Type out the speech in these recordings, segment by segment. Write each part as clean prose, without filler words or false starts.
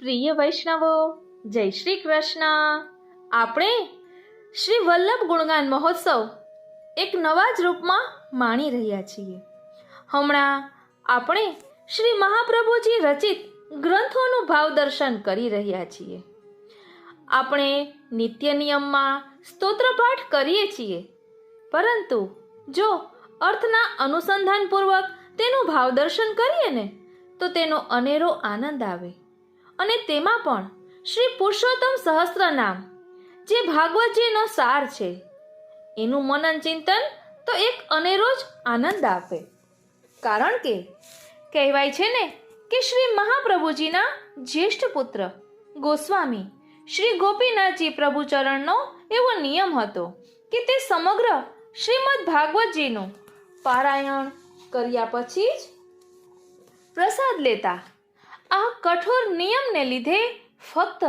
પ્રિય વૈષ્ણવો, જય શ્રી કૃષ્ણ. આપણે શ્રી વલ્લભ ગુણગાન મહોત્સવ એક નવા જ રૂપમાં માણી રહ્યા છીએ. હમણાં આપણે શ્રી મહાપ્રભુજી રચિત ગ્રંથોનું ભાવદર્શન કરી રહ્યા છીએ. આપણે નિત્ય નિયમમાં સ્તોત્રપાઠ કરીએ છીએ, પરંતુ જો અર્થના અનુસંધાનપૂર્વક તેનું ભાવદર્શન કરીએ ને તો તેનો અનેરો આનંદ આવે. અને તેમાં પણ શ્રી પુરુષોત્તમ સહસ્ત્ર નામ, જે ભાગવતજીનો સાર છે, એનું મનન ચિંતન તો એક અનેરો જ આનંદ આપે. કારણ કે કહેવાય છે ને કે શ્રી મહાપ્રભુજીના જ્યેષ્ઠ પુત્ર ગોસ્વામી શ્રી ગોપીનાથજી પ્રભુચરણનો એવો નિયમ હતો કે તે સમગ્ર શ્રીમદ ભાગવતજીનું પારાયણ કર્યા પછી જ પ્રસાદ લેતા. આ કઠોર નિયમને લીધે ફક્ત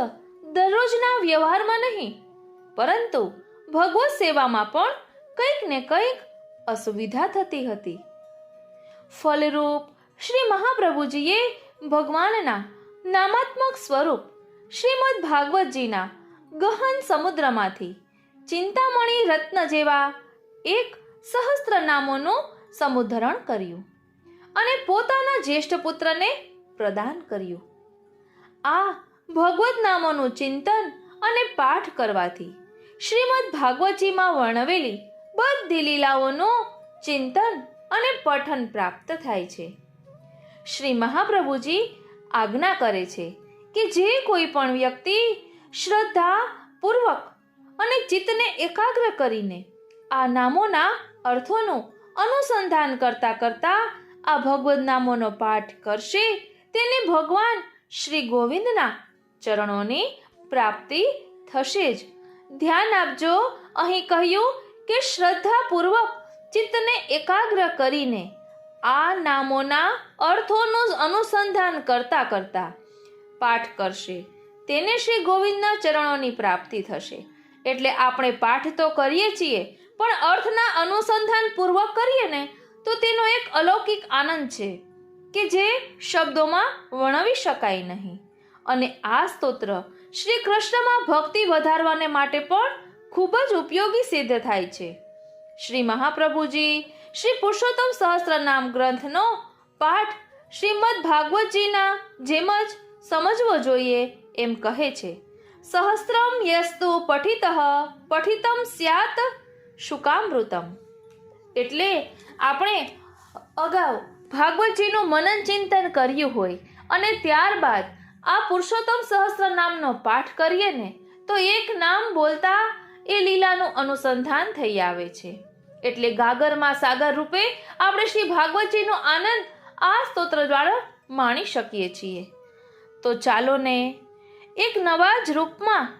દરરોજના વ્યવહારમાં નહીં, પરંતુ ભગવત સેવામાં પણ કંઈક ને કંઈક અસુવિધા થતી હતી. ફલરૂપ શ્રી મહાપ્રભુજીએ ભગવાનના નામાત્મક સ્વરૂપ શ્રીમદ ભાગવતજીના ગહન સમુદ્રમાંથી ચિંતામણી રત્ન જેવા એક સહસ્ત્ર નામોનું સમુદ્રણ કર્યું અને પોતાના જ્યેષ્ઠ પુત્રને પ્રદાન કર્યું. આ ભગવત નામોનું ચિંતન અને પાઠ કરવાથી શ્રીમદ ભાગવતજીમાં વર્ણવેલી બધી લીલાઓનું ચિંતન અને પઠન પ્રાપ્ત થાય છે. શ્રી મહાપ્રભુજી આજ્ઞા કરે છે કે જે કોઈ પણ વ્યક્તિ શ્રદ્ધા પૂર્વક અને ચિત્તને એકાગ્ર કરીને આ નામોના અર્થોનું અનુસંધાન કરતા કરતા આ ભગવદ નામોનો પાઠ કરશે, તેને ભગવાન શ્રી ગોવિંદના ચરણોની પ્રાપ્તિ થશે જ. ધ્યાન આપજો, અહીં કહ્યું કે શ્રદ્ધાપૂર્વક ચિત્તને એકાગ્ર કરીને આ નામોના અર્થોનું અનુસંધાન કરતા કરતા પાઠ કરશે, તેને શ્રી ગોવિંદના ચરણોની પ્રાપ્તિ થશે. એટલે આપણે પાઠ તો કરીએ છીએ, પણ અર્થના અનુસંધાન પૂર્વક કરીએ ને તો તેનો એક અલૌકિક આનંદ છે કે જે શબ્દોમાં વર્ણવી શકાય નહીં. અને આ સ્તોત્ર શ્રી કૃષ્ણમાં ભક્તિ વધારવાને માટે પણ ખૂબ જ ઉપયોગી સિદ્ધ થાય છે. શ્રી મહાપ્રભુજી શ્રી પુરુષોત્તમ સહસ્ત્ર નામ ગ્રંથનો પાઠ શ્રીમદ ભાગવતજીના જેમ જ સમજવો જોઈએ એમ કહે છે. સહસ્ત્રમ યસ્તુ પઠિતમ સ્યાત શુકામૃતમ. એટલે આપણે અગાઉ ભાગવતજીનું મનન ચિંતન કર્યું હોય અને ત્યારબાદ આ પુરુષોત્તમ સહસ્ત્ર નામનો પાઠ કરીએ ને તો એક નામ બોલતા એ લીલાનું અનુસંધાન થઈ આવે છે. એટલે ગાગરમાં સાગર રૂપે આપણે શ્રી ભાગવતજીનો આનંદ આ સ્તોત્ર દ્વારા માણી શકીએ છીએ. તો ચાલો ને એક નવા જ રૂપમાં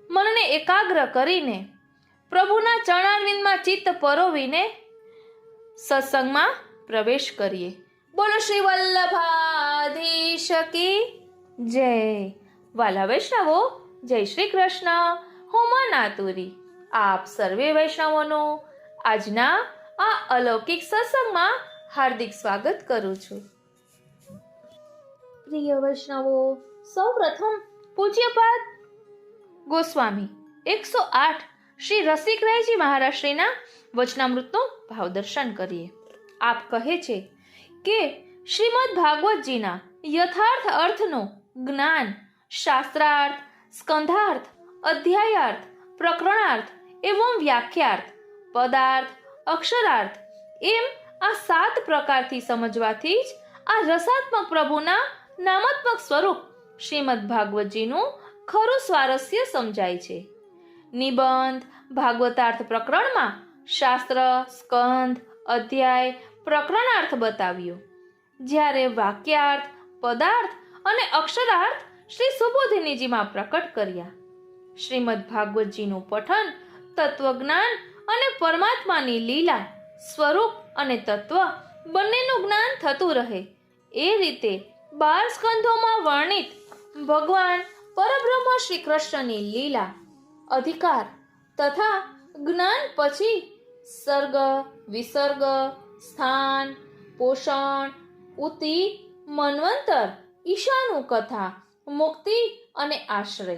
મનને એકાગ્ર કરીને પ્રભુના ચરણારવિંદમાં ચિત્ત પરોવીને સત્સંગમાં પ્રવેશ કરીએ. બોલો શ્રી વલ્લભાધીશ કી જય. વાલા વૈષ્ણવો, જય શ્રી કૃષ્ણ. હું નાતુરી આપ સર્વે વૈષ્ણવોનું આજના આ અલૌકિક સત્સંગમાં હાર્દિક સ્વાગત કરું છું. પ્રિય વૈષ્ણવો, સૌ પ્રથમ પૂજ્યપાદ ગોસ્વામી 108 શ્રી રસિકરાયજી મહારાજ શ્રીના વચનામૃતનું ભાવદર્શન કરીએ. આપ કહે છે કે શ્રીમદ ભાગવતજીના યથાર્થ અર્થનું જ્ઞાન શાસ્ત્રાર્થ, સ્કંધાર્થ, અધ્યાયાર્થ, પ્રકરણાર્થ એવં વ્યાખ્યાર્થ, પદાર્થ, અક્ષરાર્થ એમ આ 7 પ્રકારથી સમજવાથી જ આ રસાત્મક પ્રભુના નામાત્મક સ્વરૂપ શ્રીમદ ભાગવતજીનું ખરું સ્વારસ્ય સમજાય છે. નિબંધ ભાગવતાર્થ પ્રકરણમાં શાસ્ત્ર, સ્કંધ, અધ્યાય, પ્રકરણાર્થ બતાવ્યો, જ્યારે વાક્યાર્થ, પદાર્થ અને અક્ષરાર્થ શ્રી સુબોધિનીજીમાં પ્રકટ કર્યા. શ્રીમદ ભાગવતજીનું પઠન તત્વજ્ઞાન અને પરમાત્માની લીલા, સ્વરૂપ અને તત્વ બંનેનું જ્ઞાન થતું રહે એ રીતે 12 સ્કંધોમાં વર્ણિત ભગવાન પરબ્રહ્મ શ્રી કૃષ્ણની લીલા, અધિકાર તથા જ્ઞાન પછી સર્ગ, વિસર્ગ, સ્થાન, પોષણ, ઉતિ, મન્વંતર, ઈશાનું કથા મુક્તિ અને આશ્રય.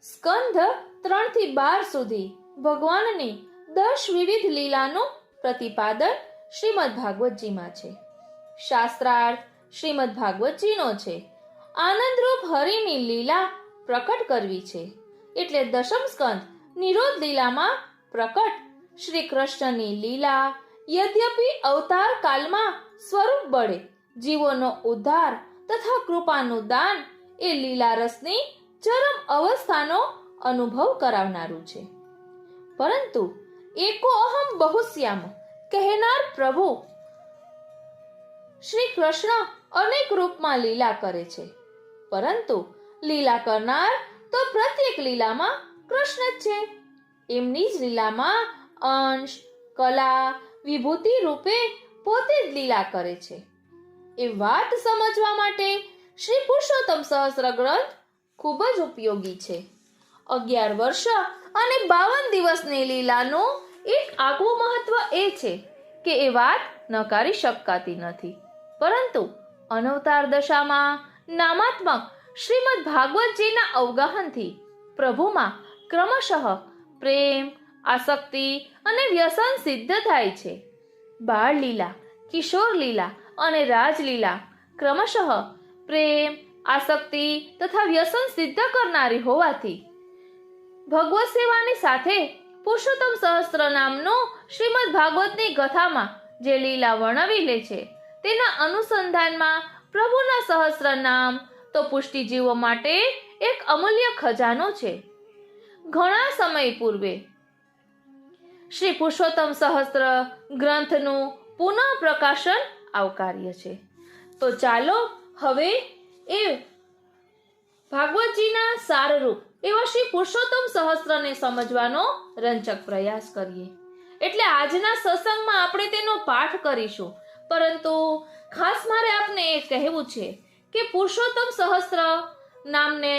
સ્કંધ 3 થી 12 સુધી ભગવાનની 10 વિવિધ લીલાનું પ્રતિપાદન શ્રીમદ ભાગવતજીમાં છે. શાસ્ત્રાર્થ શ્રીમદ ભાગવતજીનો છે. આનંદરૂપ હરિની લીલા પ્રકટ કરવી છે. એટલે દશમ સ્કંદ નિરોધ લીલામાં પ્રકટ શ્રી કૃષ્ણની લીલા યદ્યપિ અવતાર કાલમાં સ્વરૂપ બળે જીવોનો ઉદ્ધાર તથા કૃપાનું દાન એ લીલા રસની ચરમ અવસ્થાનો અનુભવ કરાવનારું છે. પરંતુ એકો અહમ બહુશ્યામ કહેનાર પ્રભુ શ્રી કૃષ્ણ અનેક રૂપમાં લીલા કરે છે. પરંતુ લીલા કરનાર તો પ્રત્યેક લીલામાં કૃષ્ણ જ છે. એમની જ લીલામાં અંશ કલા વિભૂતિ રૂપે પોતે જ લીલા કરે છે. એ વાત સમજવા માટે શ્રી પુરુષોત્તમ સહસ્ત્ર ગ્રંથ ખૂબ જ ઉપયોગી છે. 11 વર્ષ અને 52 દિવસની લીલાનું એક આગવું મહત્વ એ છે કે એ વાત નકારી શકાતી નથી. પરંતુ અનવતાર દશામાં નામાત્મક શ્રીમદ ભાગવતજીના અવગાહનથી પ્રભુમાં ક્રમશઃ પ્રેમ આસક્તિ અને વ્યસન સિદ્ધ થાય છે. બાળ લીલા કિશોર લીલા અને રાજલીલા ક્રમશઃ પ્રેમ આસક્તિ તથા વ્યસન સિદ્ધ કરનારી હોવાથી ભગવત સેવાની સાથે પુરુષોત્તમ સહસ્ત્ર નામનો શ્રીમદ ભાગવતની કથામાં જે લીલા વર્ણવી લે છે તેના અનુસંધાનમાં પ્રભુના સહસ્ત્ર નામ તો પુષ્ટિજીવો માટે એક અમૂલ્ય ખજાનો છે. ઘણા સમય પૂર્વે શ્રી પુરુષોત્તમ સહસ્ત્ર ગ્રંથનું પુનઃ પ્રકાશન આવકાર્ય છે. તો ચાલો હવે એ ભાગવતજીના સારરૂપ એવા શ્રી પુરુષોત્તમ સહસ્ત્રને સમજવાનો રંચક પ્રયાસ કરીએ. એટલે આજના સત્સંગમાં આપણે તેનો પાઠ કરીશું. પરંતુ ખાસ મારે આપને એ કહેવું છે કે પુરુષોત્તમ સહસ્ત્ર નામને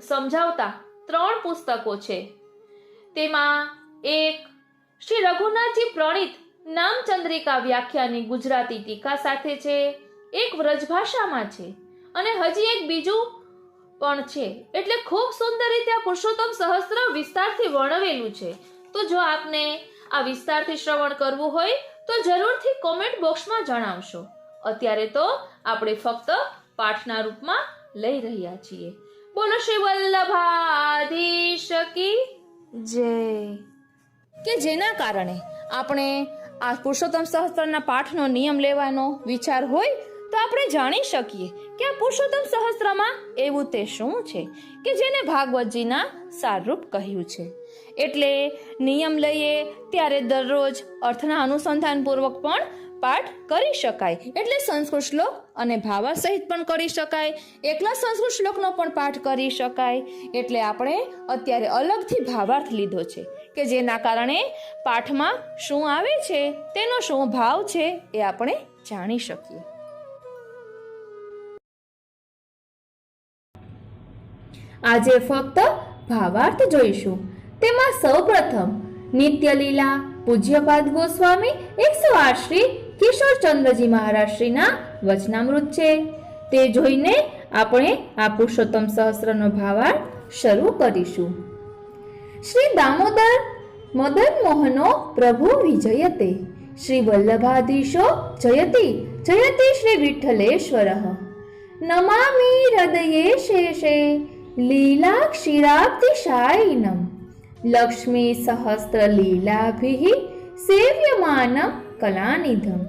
સમજાવતા 3 પુસ્તકો છે. તેમાં એક શ્રી રઘુનાથજી પ્રણીત નામચંદ્રિકા વ્યાખ્યાની ગુજરાતી ટીકા સાથે છે, એક વ્રજભાષામાં છે અને હજી એક બીજું પણ છે. એટલે ખૂબ સુંદર રીતે આ પુરુષોત્તમ સહસ્ત્ર વિસ્તારથી વર્ણવેલું છે. તો જો આપને આ વિસ્તારથી શ્રવણ કરવું હોય તો જરૂરથી કોમેન્ટ બોક્સમાં જણાવશો. અત્યારે તો આપણે ફક્ત પાઠના રૂપમાં લઈ રહ્યા છીએ. બોલો શ્રી વલ્લભાધીશ કી જય. કે જેના કારણે આપણે આ પુરુષોત્તમ સહસ્ત્રના પાઠનો નિયમ લેવાનો વિચાર હોય તો આપણે જાણી શકીએ કે આ પુરુષોત્તમ સહસ્ત્રમાં એવું તે શું છે કે જેને ભાગવતજીના સારરૂપ કહ્યું છે. એટલે નિયમ લઈએ ત્યારે દરરોજ અર્થના અનુસંધાન પૂર્વક પણ પાઠ કરી શકાય. એટલે સંસ્કૃત શ્લોક અને ભાવા સહિત પણ કરી શકાય, એકલા સંસ્કૃત શ્લોકનો પણ પાઠ કરી શકાય. એટલે આપણે અત્યારે અલગથી ભાવાર્થ લીધો છે કે જેના કારણે પાઠમાં શું આવે છે તેનો શું ભાવ છે એ આપણે જાણી શકીએ. આજે ફક્ત ભાવાર્થ જોઈશું. તેમાં સૌપ્રથમ નિત્ય લીલા પૂજ્યપાદ ગોસ્વામી 108 શ્રી કિશોરચંદ્રજી મહારાજ શ્રીના વચનામૃત છે. તે જોઈને આપણે આ પુરુષોત્તમ સહસ્રનો ભાવાર્થ શરૂ કરીશું. શ્રી દામોદર મદન મોહનો પ્રભુ વિજયતે શ્રી વલ્લભાધીશો જયતિ જયતિ શ્રી વિઠ્ઠલેશ્વરઃ નમામિ હૃદયે શેષે લીલા ક્ષીરાબ્ધિશાયિનમ લક્ષ્મી સહસ્ત્ર લીલાભિઃ સેવ્યમાનમ કલાનિધમ.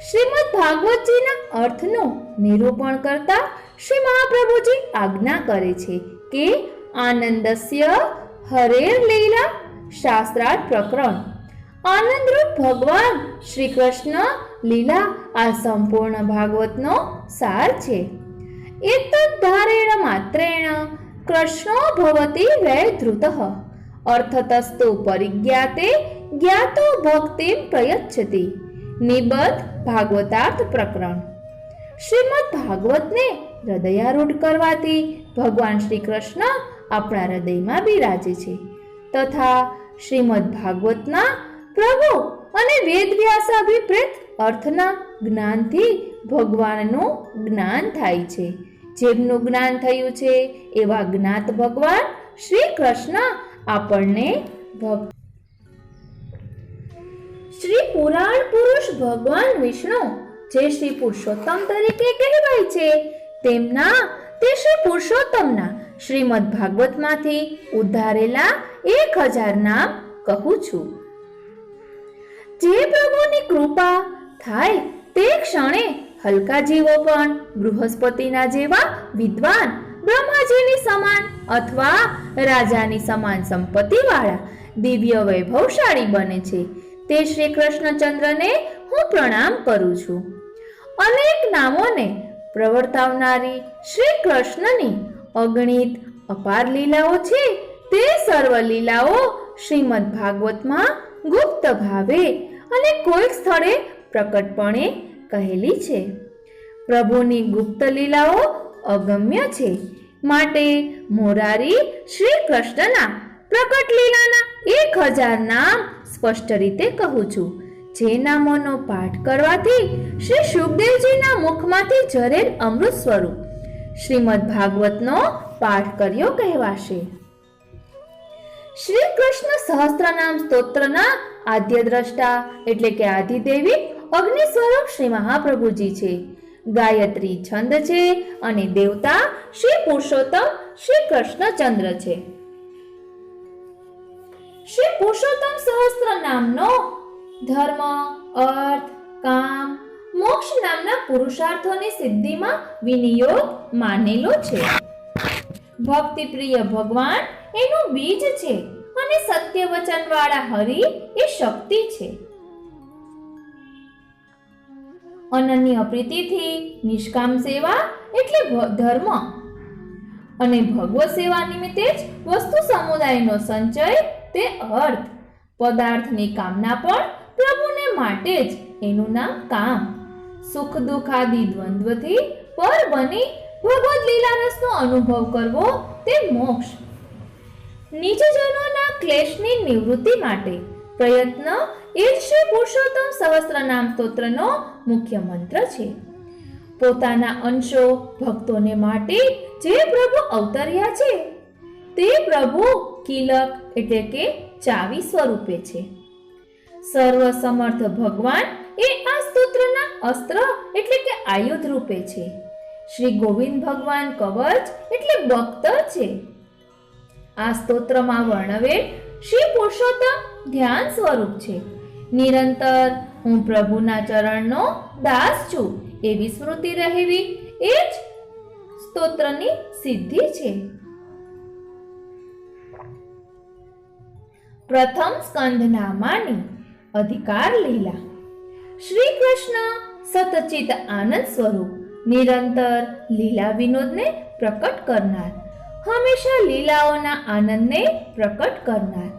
શ્રીમદ ભાગવતજીના અર્થનું નિરૂપણ કરતા શ્રી મહાપ્રભુજી આજ્ઞા કરે છે કે આનંદસ્ય હરેર લીલા શાસ્ત્રાર્થ પ્રકરણ. આનંદરૂપ ભગવાન શ્રી કૃષ્ણ લીલા આ સંપૂર્ણ ભાગવતનો સાર છે. એતદ્ધારેણ માત્રેણ કૃષ્ણો ભવતિ વૈધૃતઃ અર્થતસ્તુ પરિજ્ઞાતે જ્ઞાતો ભક્તિમ પ્રયચ્છતિ. નિબદ્ધ ભાગવતાર્થ પ્રકરણ. શ્રીમદ ભાગવતને હૃદયારૂઢ કરવાથી ભગવાન શ્રી કૃષ્ણ આપણા હૃદયમાં બિરાજે છે તથા શ્રીમદ ભાગવતના પ્રભુ અને વેદવ્યાસાભિપ્રેત અર્થના જ્ઞાનથી ભગવાનનું જ્ઞાન થાય છે. જેમનું જ્ઞાન થયું છે એવા જ્ઞાત ભગવાન શ્રી કૃષ્ણ આપણને શ્રી પુરાણ પુરુષ ભગવાન વિષ્ણુ જે શ્રી પુરુષોત્તમ તરીકે કહેવાય છે તેમના તે શ્રી પુરુષોત્તમના શ્રીમદ ભાગવતમાંથી ઉદ્ધારેલા 1000 નામ કહું છું. જે પ્રભુની કૃપા થાય તે ક્ષણે હલકા જીવો પણ બૃહસ્પતિના જેવા વિદ્વાન બ્રહ્માજીની સમાન અથવા રાજાની સમાન સંપત્તિવાળા દિવ્ય વૈભવશાળી બને છે. તે શ્રી કૃષ્ણચંદ્રને હું પ્રણામ કરું છું. અનેક નામોને પ્રવર્તાવનારી શ્રી કૃષ્ણની અગણિત અપાર લીલાઓ છે તે સર્વ લીલાઓ શ્રીમદ ભાગવતમાં ગુપ્ત ભાવે અને કોઈક સ્થળે પ્રકટપણે કહેલી છે. પ્રભુની ગુપ્ત લીલાઓ અગમ્ય છે, માટે મોરારી શ્રી કૃષ્ણના પ્રકટ લીલાના 1000 નામ સ્પષ્ટ રીતે કહું છું. જે નામોનો પાઠ કરવાથી શ્રી શુકદેવજીના મુખમાંથી ઝરેલ અમૃત સ્વરૂપ શ્રીમદ ભાગવતનો પાઠ કર્યો કહેવાશે. શ્રી કૃષ્ણ સહસ્ત્રનામ સ્તોત્રના આદ્ય દ્રષ્ટા એટલે કે આદિદેવી અગ્નિ સ્વરૂપ શ્રી મહાપ્રભુજી છે. ગાયત્રી છંદ છે અને દેવતા શ્રી પુરુષોત્તમ શ્રી કૃષ્ણચંદ્ર છે. શ્રી પુરુષોત્તમ સહસ્ત્ર નામનો ધર્મ, અર્થ, કામ, મોક્ષ નામના પુરુષાર્થોની સિદ્ધિમાં વિનિયોગ માનેલો છે. ભક્તિ પ્રિય ભગવાન એનું બીજ છે અને સત્ય વચન વાળા હરિ એ શક્તિ છે. અનન્ય પ્રીતિથી નિષ્કામ સેવા એટલે ધર્મ અને ભગવત સેવા નિમિત્તે જ વસ્તુ સમુદાયનો સંચય તે અર્થ. પદાર્થની કામના પણ પ્રભુને માટે જ, એનું નામ કામ. સુખ દુઃખ આદિ દ્વંદ્વથી પર બની ભગવદ લીલા રસનો અનુભવ કરવો તે મોક્ષ. નિજજનોના ક્લેશની નિવૃત્તિ માટે પ્રયત્ન એ જ શ્રી પુરુષોત્તમ સહસ્ત્રનામ સ્તોત્રનો મુખ્ય મંત્ર છે. પોતાના અંશો ભક્તોને માટે જે પ્રભુ અવતર્યા છે તે પ્રભુ કિલક એટલે કે ચાવી સ્વરૂપે છે. સર્વ સમર્થ ભગવાન એ આ સ્તોત્રના અસ્ત્ર એટલે કે આયુધ રૂપે છે. શ્રી ગોવિંદ ભગવાન કવચ એટલે બખ્તર છે. આ સ્તોત્રમાં વર્ણવેલ શ્રી પુરુષોત્તમ ધ્યાન સ્વરૂપ છે. નિરંતર હું પ્રભુના ચરણનો દાસ છું એવી સ્મૃતિ રહેવી એ જ સ્તોત્રની સિદ્ધિ છે. પ્રથમ સ્કંધનામાની અધિકાર લીલા. શ્રી કૃષ્ણ સતચિત આનંદ સ્વરૂપ નિરંતર લીલા વિનોદને પ્રકટ કરનાર, હંમેશા લીલાઓના આનંદને પ્રકટ કરનાર,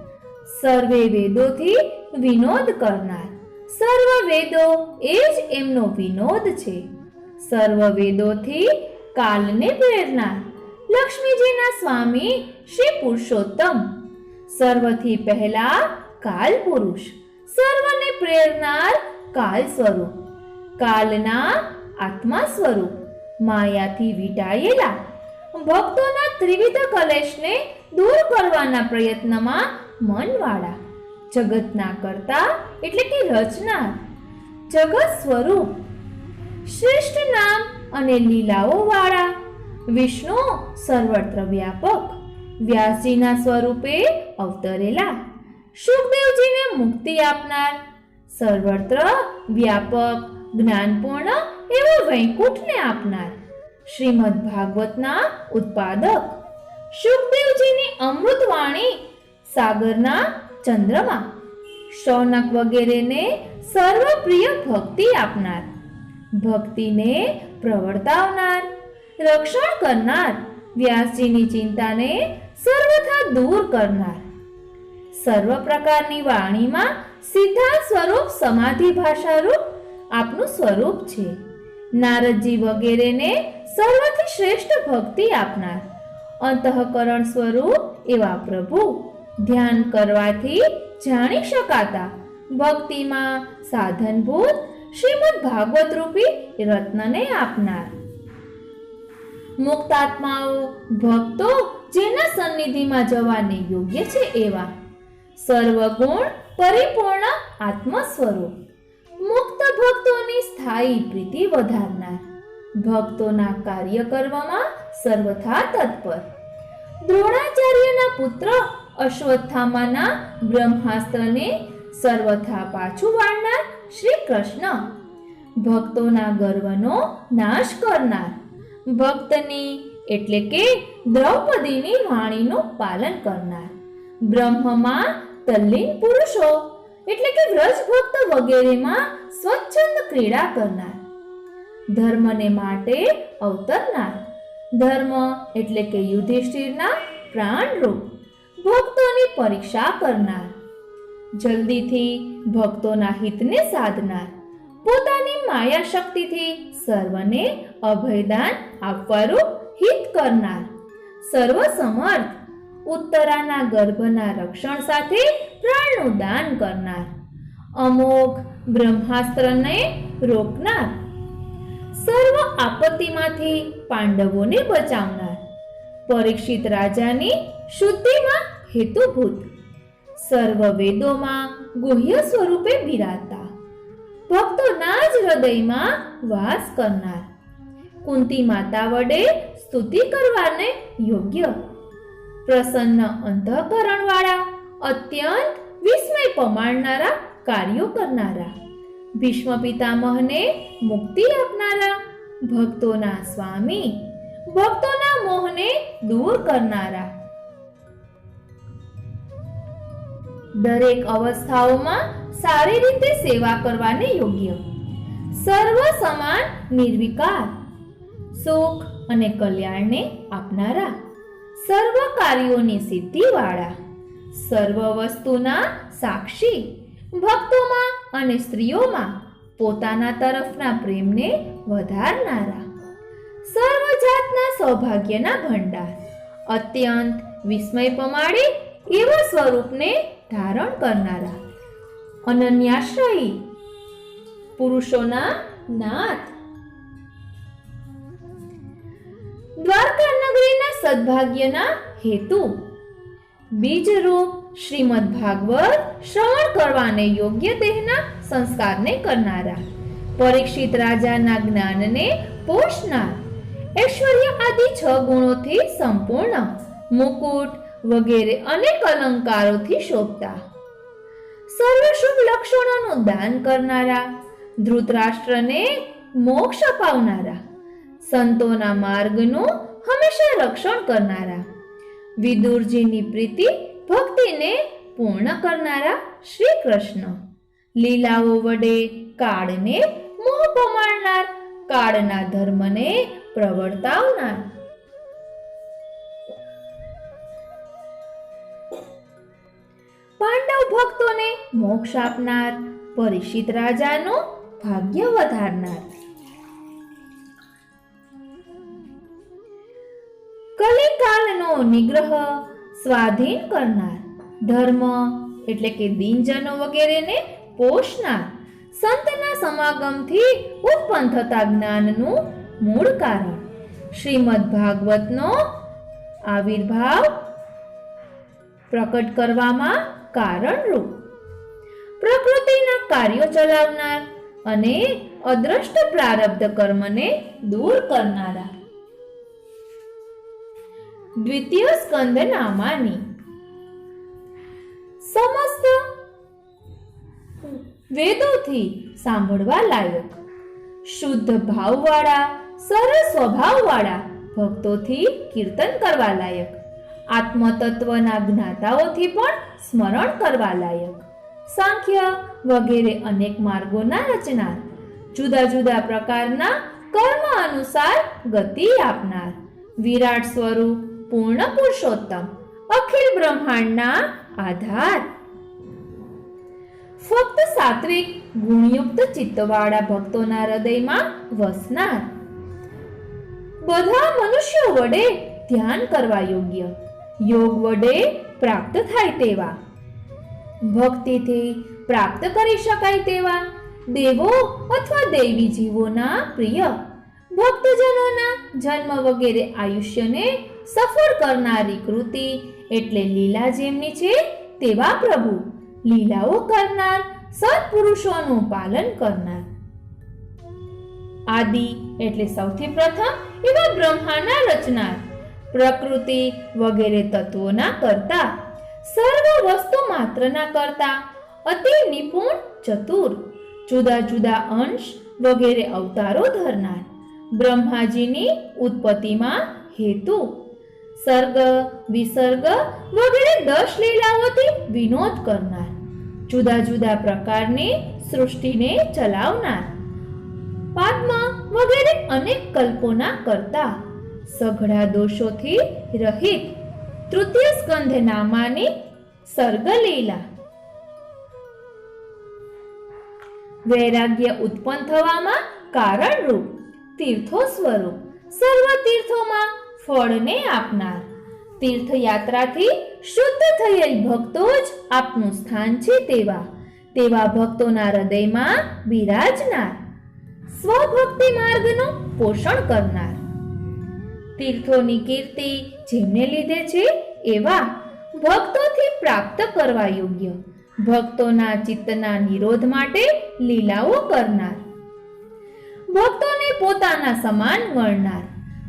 સર્વે વેદોથી વિનોદ કરનાર. સર્વ વેદો એ જ એમનો વિનોદ છે. સર્વ વેદોથી કાલને પ્રેરનાર લક્ષ્મીજીના સ્વામી શ્રી પુરુષોત્તમ. સર્વથી પહેલા કાલ પુરુષ, સર્વને પ્રેરનાર કાલ સ્વરૂપ, કાલના આત્મા સ્વરૂપ, માયાથી વીંટાયેલા ભક્તોના ત્રિવિધ કલેશને દૂર કરવાના પ્રયત્નમાં મનવાળા, જગતના કર્તા એટલે કે રચનાર, જગત સ્વરૂપ, શ્રેષ્ઠ નામ અને લીલાઓ વાળા, વિષ્ણુ સર્વત્ર વ્યાપક, વ્યાસજીના સ્વરૂપે અવતરેલા, શુકદેવજીને મુક્તિ આપનાર, સર્વત્ર વ્યાપક જ્ઞાનપૂર્ણ એવા વૈકુંઠને આપનાર, શ્રીમદ ભાગવતના ઉત્પાદક, શુકદેવજીની અમૃતવાણી સાગરના ચંદ્રમા, શૌનક વગેરેને સર્વપ્રિય ભક્તિ આપનાર, ભક્તિને પ્રવર્તાવનાર, રક્ષણ કરનાર, વ્યાસજીની ચિંતાને સર્વથા દૂર કરનાર, સર્વ પ્રકારની વાણીમાં સિદ્ધાંત સ્વરૂપ સમાધિ ભાષારૂપ આપનું સ્વરૂપ છે. નારદજી વગેરેને સર્વથી શ્રેષ્ઠ ભક્તિ આપનાર, અંતઃકરણ સ્વરૂપ એવા પ્રભુ, ધ્યાન કરવાથી જાણી શકાતા ભક્તિમાં સાધનભૂત શ્રીમદ ભાગવત રૂપી રત્નને આપનાર. મુક્તાત્માઓ ભક્તો જેના સન્નિધિમાં જવાને યોગ્ય છે એવા સર્વગુણ પરિપૂર્ણ આત્મ સ્વરૂપ મુક્ત ભક્તોની સ્થાયી પ્રીતિ વધારનાર ભક્તોના કાર્ય કરવામાં સર્વથા તત્પર દ્રોણાચાર્યના પુત્ર અશ્વત્થામાના બ્રહ્માસ્ત્રને સર્વથા પાછું વાળનાર શ્રી કૃષ્ણ ભક્તોના ગર્વનો નાશ કરનાર ભક્તની એટલે કે દ્રૌપદીની વાણીનું પાલન કરનાર બ્રહ્મમાં તલ્લીન પુરુષો એટલે કે વ્રજ ભક્ત વગેરેમાં સ્વચ્છંદ ક્રીડા કરનાર ધર્મને માટે અવતરનાર ધર્મ એટલે કે યુધિષ્ઠિરના પ્રાણરૂપ ભક્તોની પરીક્ષા કરનાર જલ્દીથી ભક્તોના હિતને સાધનાર પોતાની માયા શક્તિથી સર્વને અભયદાન આપવારૂપ હિત કરનાર સર્વસમર્થ ઉત્તરાના ગર્ભના રક્ષણ સાથે પ્રાણનું દાન કરનાર અમોઘ બ્રહ્માસ્ત્રને રોકનાર સર્વ આપત્તિમાંથી પાંડવોને બચાવનાર પરીક્ષિત રાજાની શુદ્ધિમાં હેતુભૂત સર્વ વેદોમાં ગુહ્ય સ્વરૂપે બિરાજતા ભક્તોના જ હૃદયમાં વાસ કરનાર કુંતી માતા વડે સ્તુતિ કરવાને યોગ્ય પ્રસન્ન અંતઃકરણ વાળા અત્યંત વિસ્મય પમાડનારા કાર્યો કરનારા ભીષ્મ પિતામહને મુક્તિ આપનારા ભક્તોના સ્વામી ભક્તોના મોહને દૂર કરનારા દરેક અવસ્થાઓમાં સારી રીતે સેવા કરવાને યોગ્ય સર્વ સમાન નિર્વિકાર સુખ અને કલ્યાણને આપનારા સર્વ કાર્યોની સિદ્ધિવાળા સર્વ વસ્તુના સાક્ષી ભક્તોમાં અને સ્ત્રીઓમાં પોતાના તરફના પ્રેમને વધારનારા સર્વ જાતના સૌભાગ્યના ભંડાર અત્યંત વિસ્મય પમાડે એવા સ્વરૂપને ધારણ કરનારા અનન્યાશ્રયી પુરુષોના નાથ દ્વારકા નગરીના સદભાગ્યના હેતુ બીજરૂપ શ્રીમદ ભાગવત શ્રવણ કરવાને યોગ્ય દેહના સંસ્કારને કરનારા પરીક્ષિત રાજાના જ્ઞાનને પોષનાર ઐશ્વર્ય આદિ 6 ગુણોથી સંપૂર્ણ મુકુટ વગેરે અનેક અલંકારોથી શોભતા સર્વ શુભ લક્ષણોનું દાન કરનારા ધૃતરાષ્ટ્રને મોક્ષ અપાવનારા સંતોના માર્ગનું હંમેશા રક્ષણ કરનારા વિદુરજીની પ્રીતિ ભક્તિને પૂર્ણ કરનારા શ્રી કૃષ્ણ લીલાઓ વડે કાળને મોહ પમાડનાર કાળના ધર્મને પ્રવર્તાવનાર પાંડવ ભક્તોને મોક્ષ આપનાર પરીક્ષિત રાજાનું ભાગ્ય વધારનાર કલિકાલનો નિગ્રહ સ્વાધીન કરનાર ધર્મ એટલે કે દીનજનો વગેરેને પોષનાર સંતના સમાગમથી ઉત્પન્ન થતા જ્ઞાનનું મૂળ કારણ શ્રીમદ ભાગવતનો આવિર્ભાવ પ્રકટ કરવામાં કારણરૂપ પ્રકૃતિના કાર્યો ચલાવનાર અને અદ્રષ્ટ પ્રારબ્ધ કર્મને દૂર કરનારા દ્વિતીય સ્કંદ નામાની સમસ્ત વેદોથી સાંભળવા લાયક શુદ્ધ ભાવવાળા સરળ સ્વભાવવાળા ભક્તોથી કીર્તન કરવા લાયક આત્મતત્વના જ્ઞાતાઓથી પણ સ્મરણ કરવા લાયક સાંખ્ય વગેરે અનેક માર્ગોના રચનાર જુદા જુદા પ્રકારના કર્મ અનુસાર ગતિ આપનાર વિરાટ સ્વરૂપ પૂર્ણ પુરુષોત્તમ અખિલ બ્રહ્માંડના આધાર ફક્ત સાત્વિક ગુણયુક્ત ચિત્તવાળા ભક્તોના હૃદયમાં વસનાર બધા મનુષ્યો વડે ધ્યાન કરવા યોગ્ય યોગ વડે પ્રાપ્ત થાય તેવા ભક્તિથી પ્રાપ્ત કરી શકાય તેવા દેવો અથવા દૈવી જીવોના પ્રિય ભક્તજનોના જન્મ વગેરે આયુષ્યને સફળ કરનારી કૃતિ એટલે લીલા જેમની છે તેવા પ્રભુ, લીલાઓ કરનાર, સત્પુરુષોનું પાલન કરનાર. આદિ એટલે સૌથી પ્રથમ એવા બ્રહ્માના રચનાર, પ્રકૃતિ વગેરે તત્વોના કરતા, સર્વ વસ્તુ માત્રના કરતા, અતિ નિપુણ, ચતુર, જુદા જુદા અંશ વગેરે અવતારો ધરનાર, બ્રહ્માજીની ઉત્પત્તિમાં હેતુ, સર્ગ વિસર્ગ વગેરે 10 લીલાઓથી વિનોદ કરનાર, જુદા જુદા પ્રકારની સૃષ્ટિને ચલાવનાર, પાદ્મ વગેરે અનેક કલ્પોના કરતા, સઘળા દોષોથી રહિત, તૃતીય સ્કંધ નામાની સર્ગ લીલા. વૈરાગ્ય ઉત્પન્ન થવામાં કારણરૂપ, તીર્થો સ્વરૂપ, સર્વ તીર્થોમાં ફળને આપનાર, તીર્થયાત્રાથી શુદ્ધ થયેલ ભક્તો જ આપનું સ્થાન છે તેવા ભક્તોના હૃદયમાં બિરાજનાર, સ્વભક્તિ માર્ગનું પોષણ કરનાર, તીર્થોની કીર્તિ જેમને લીધે છે એવા ભક્તોથી પ્રાપ્ત કરવા યોગ્ય, ભક્તોના ચિત્તના નિરોધ માટે લીલાઓ કરનાર, ભક્તોને પોતાના સમાન ગણનાર,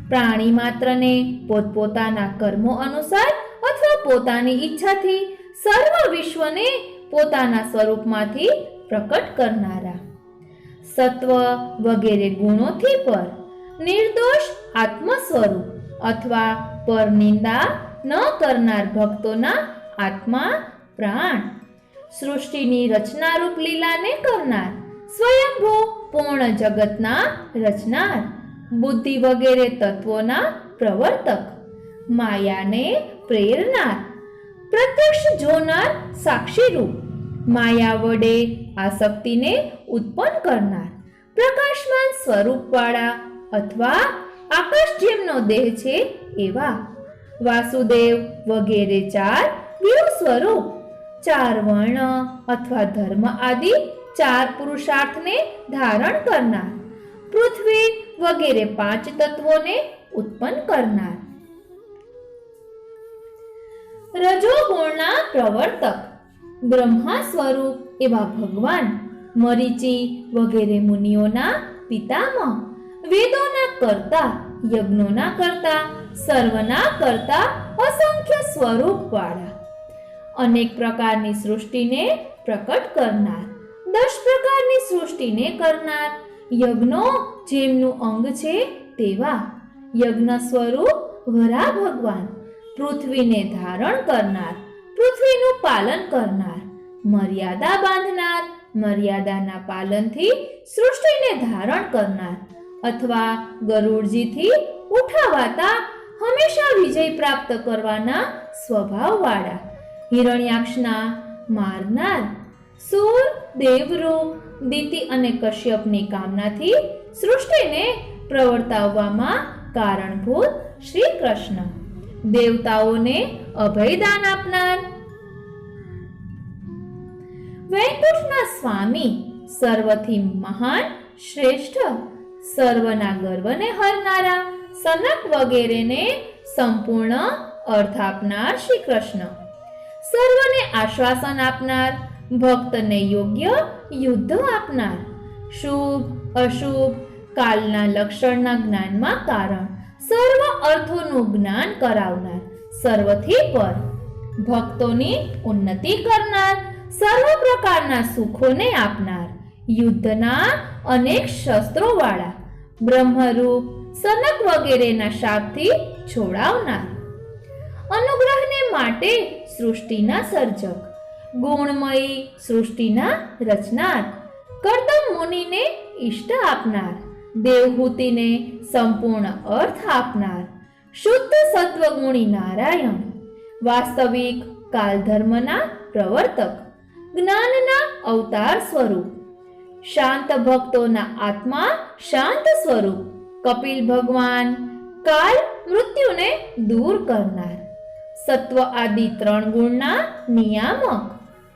પ્રાણી માત્રને પોતપોતાના કર્મો અનુસાર અથવા પોતાની ઈચ્છાથી સર્વ વિશ્વને પોતાના સ્વરૂપમાંથી પ્રકટ કરનારા, સત્વ વગેરે ગુણોથી પર, નિર્દોષ આત્મ સ્વરૂપ અથવા પર નિંદા ન કરનાર ભક્તોના આત્મા પ્રાણ, સૃષ્ટિની રચનારૂપ લીલાને કરનાર, સ્વયંભૂ પૂર્ણ જગતના રચનાર, બુદ્ધિ વગેરે તત્વોના પ્રવર્તક, માયાને પ્રેરનાર, પ્રત્યક્ષ જોનાર સાક્ષીરૂપ, માયા વડે આસક્તિને ઉત્પન્ન કરનાર, પ્રકાશમાન સ્વરૂપવાળા અથવા આકાશ જેમનો દેહ છે એવા, વાસુદેવ વગેરે 4 વ્યૂહ સ્વરૂપ, 4 વર્ણ અથવા ધર્મ આદિ 4 પુરુષાર્થને ધારણ કરનાર, પૃથ્વી વગેરે 5 તત્વોને ઉત્પન્ન કરનાર, રજોગુણના પ્રવર્તક, બ્રહ્મા સ્વરૂપ એવા ભગવાન, મરીચી વગેરે મુનિઓના પિતામહ, વેદોના કરતા, યજ્ઞોના કરતા, સર્વના કરતા, અસંખ્ય સ્વરૂપવાળા, અનેક પ્રકારની સૃષ્ટિને પ્રકટ કરનાર, 10 પ્રકારની સૃષ્ટિને કરનાર, યજ્ઞો જેમનું અંગ છે તેવા, યજ્ઞ સ્વરૂપ વરા ભગવાન, પૃથ્વીને ધારણ કરનાર, પૃથ્વીનું પાલન કરનાર, મર્યાદા બાંધનાર, મર્યાદાના પાલનથી સૃષ્ટિને ધારણ કરનાર અથવા ગરુડજીથી ઉઠાવાતા હંમેશા વિજય પ્રાપ્ત કરવાના સ્વભાવવાળા, હિરણ્યાક્ષના મારનાર, સુર દેવરૂપ, દિતિ અને કશ્યપની કામનાથી સૃષ્ટિને પ્રવર્તાવવામાં કારણભૂત શ્રી કૃષ્ણ, દેવતાઓને અભયદાન આપનાર, વૈકુંઠના સ્વામી, સર્વથી મહાન શ્રેષ્ઠ, સર્વના ગર્વને હરનારા, સનક વગેરેને સંપૂર્ણ અર્થ આપનાર શ્રી કૃષ્ણ, સર્વને આશ્વાસન આપનાર, ભક્તને યોગ્ય યુદ્ધ આપનાર, શુભ અશુભ કાલના લક્ષણના જ્ઞાનમાં કારણ, સર્વ અર્થોનું જ્ઞાન કરાવનાર, સર્વથી પર, ભક્તોની ઉન્નતિ કરનાર, સર્વ પ્રકારના સુખોને આપનાર, યુદ્ધના અનેક શસ્ત્રોવાળા, બ્રહ્મરૂપ, સનક વગેરેના શાપથી છોડાવનાર, અનુગ્રહને માટે સૃષ્ટિના સર્જક, ગુણમયી સૃષ્ટિના રચનાર, કર્દમ મુનિને ઇષ્ટ આપનાર, દેવહૂતિને સંપૂર્ણ અર્થ આપનાર, શુદ્ધ સત્વગુણી નારાયણ, વાસ્તવિક કાલધર્મના પ્રવર્તક, જ્ઞાનના અવતાર સ્વરૂપ, શાંત ભક્તોના આત્મા શાંત સ્વરૂપ, કપિલ ભગવાન, કાલ મૃત્યુને દૂર કરનાર, સત્વ આદિ 3 ગુણના નિયામક,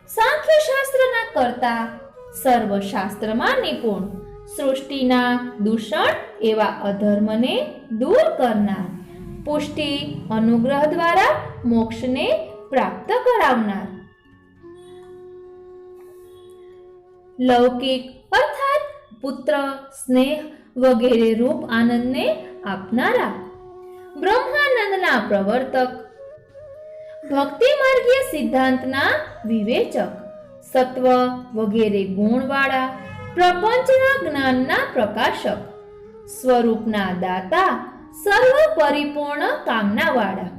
સાંખ્ય શાસ્ત્રના કર્તા, સર્વ શાસ્ત્રમાં નિપુણ, સૃષ્ટિના દૂષણ એવા અધર્મને દૂર કરનાર, પુષ્ટિ અનુગ્રહ દ્વારા મોક્ષને પ્રાપ્ત કરાવનાર, લૌકિક અર્થાત પુત્ર સ્નેહ વગેરે રૂપ આનંદને આપનારા, બ્રહ્માનંદના પ્રવર્તક, ભક્તિ માર્ગીય સિદ્ધાંતના વિવેચક, સત્વ વગેરે ગુણવાળા, પ્રપંચના જ્ઞાનના પ્રકાશક, સ્વરૂપના દાતા, સર્વ પરિપૂર્ણ કામનાવાળા,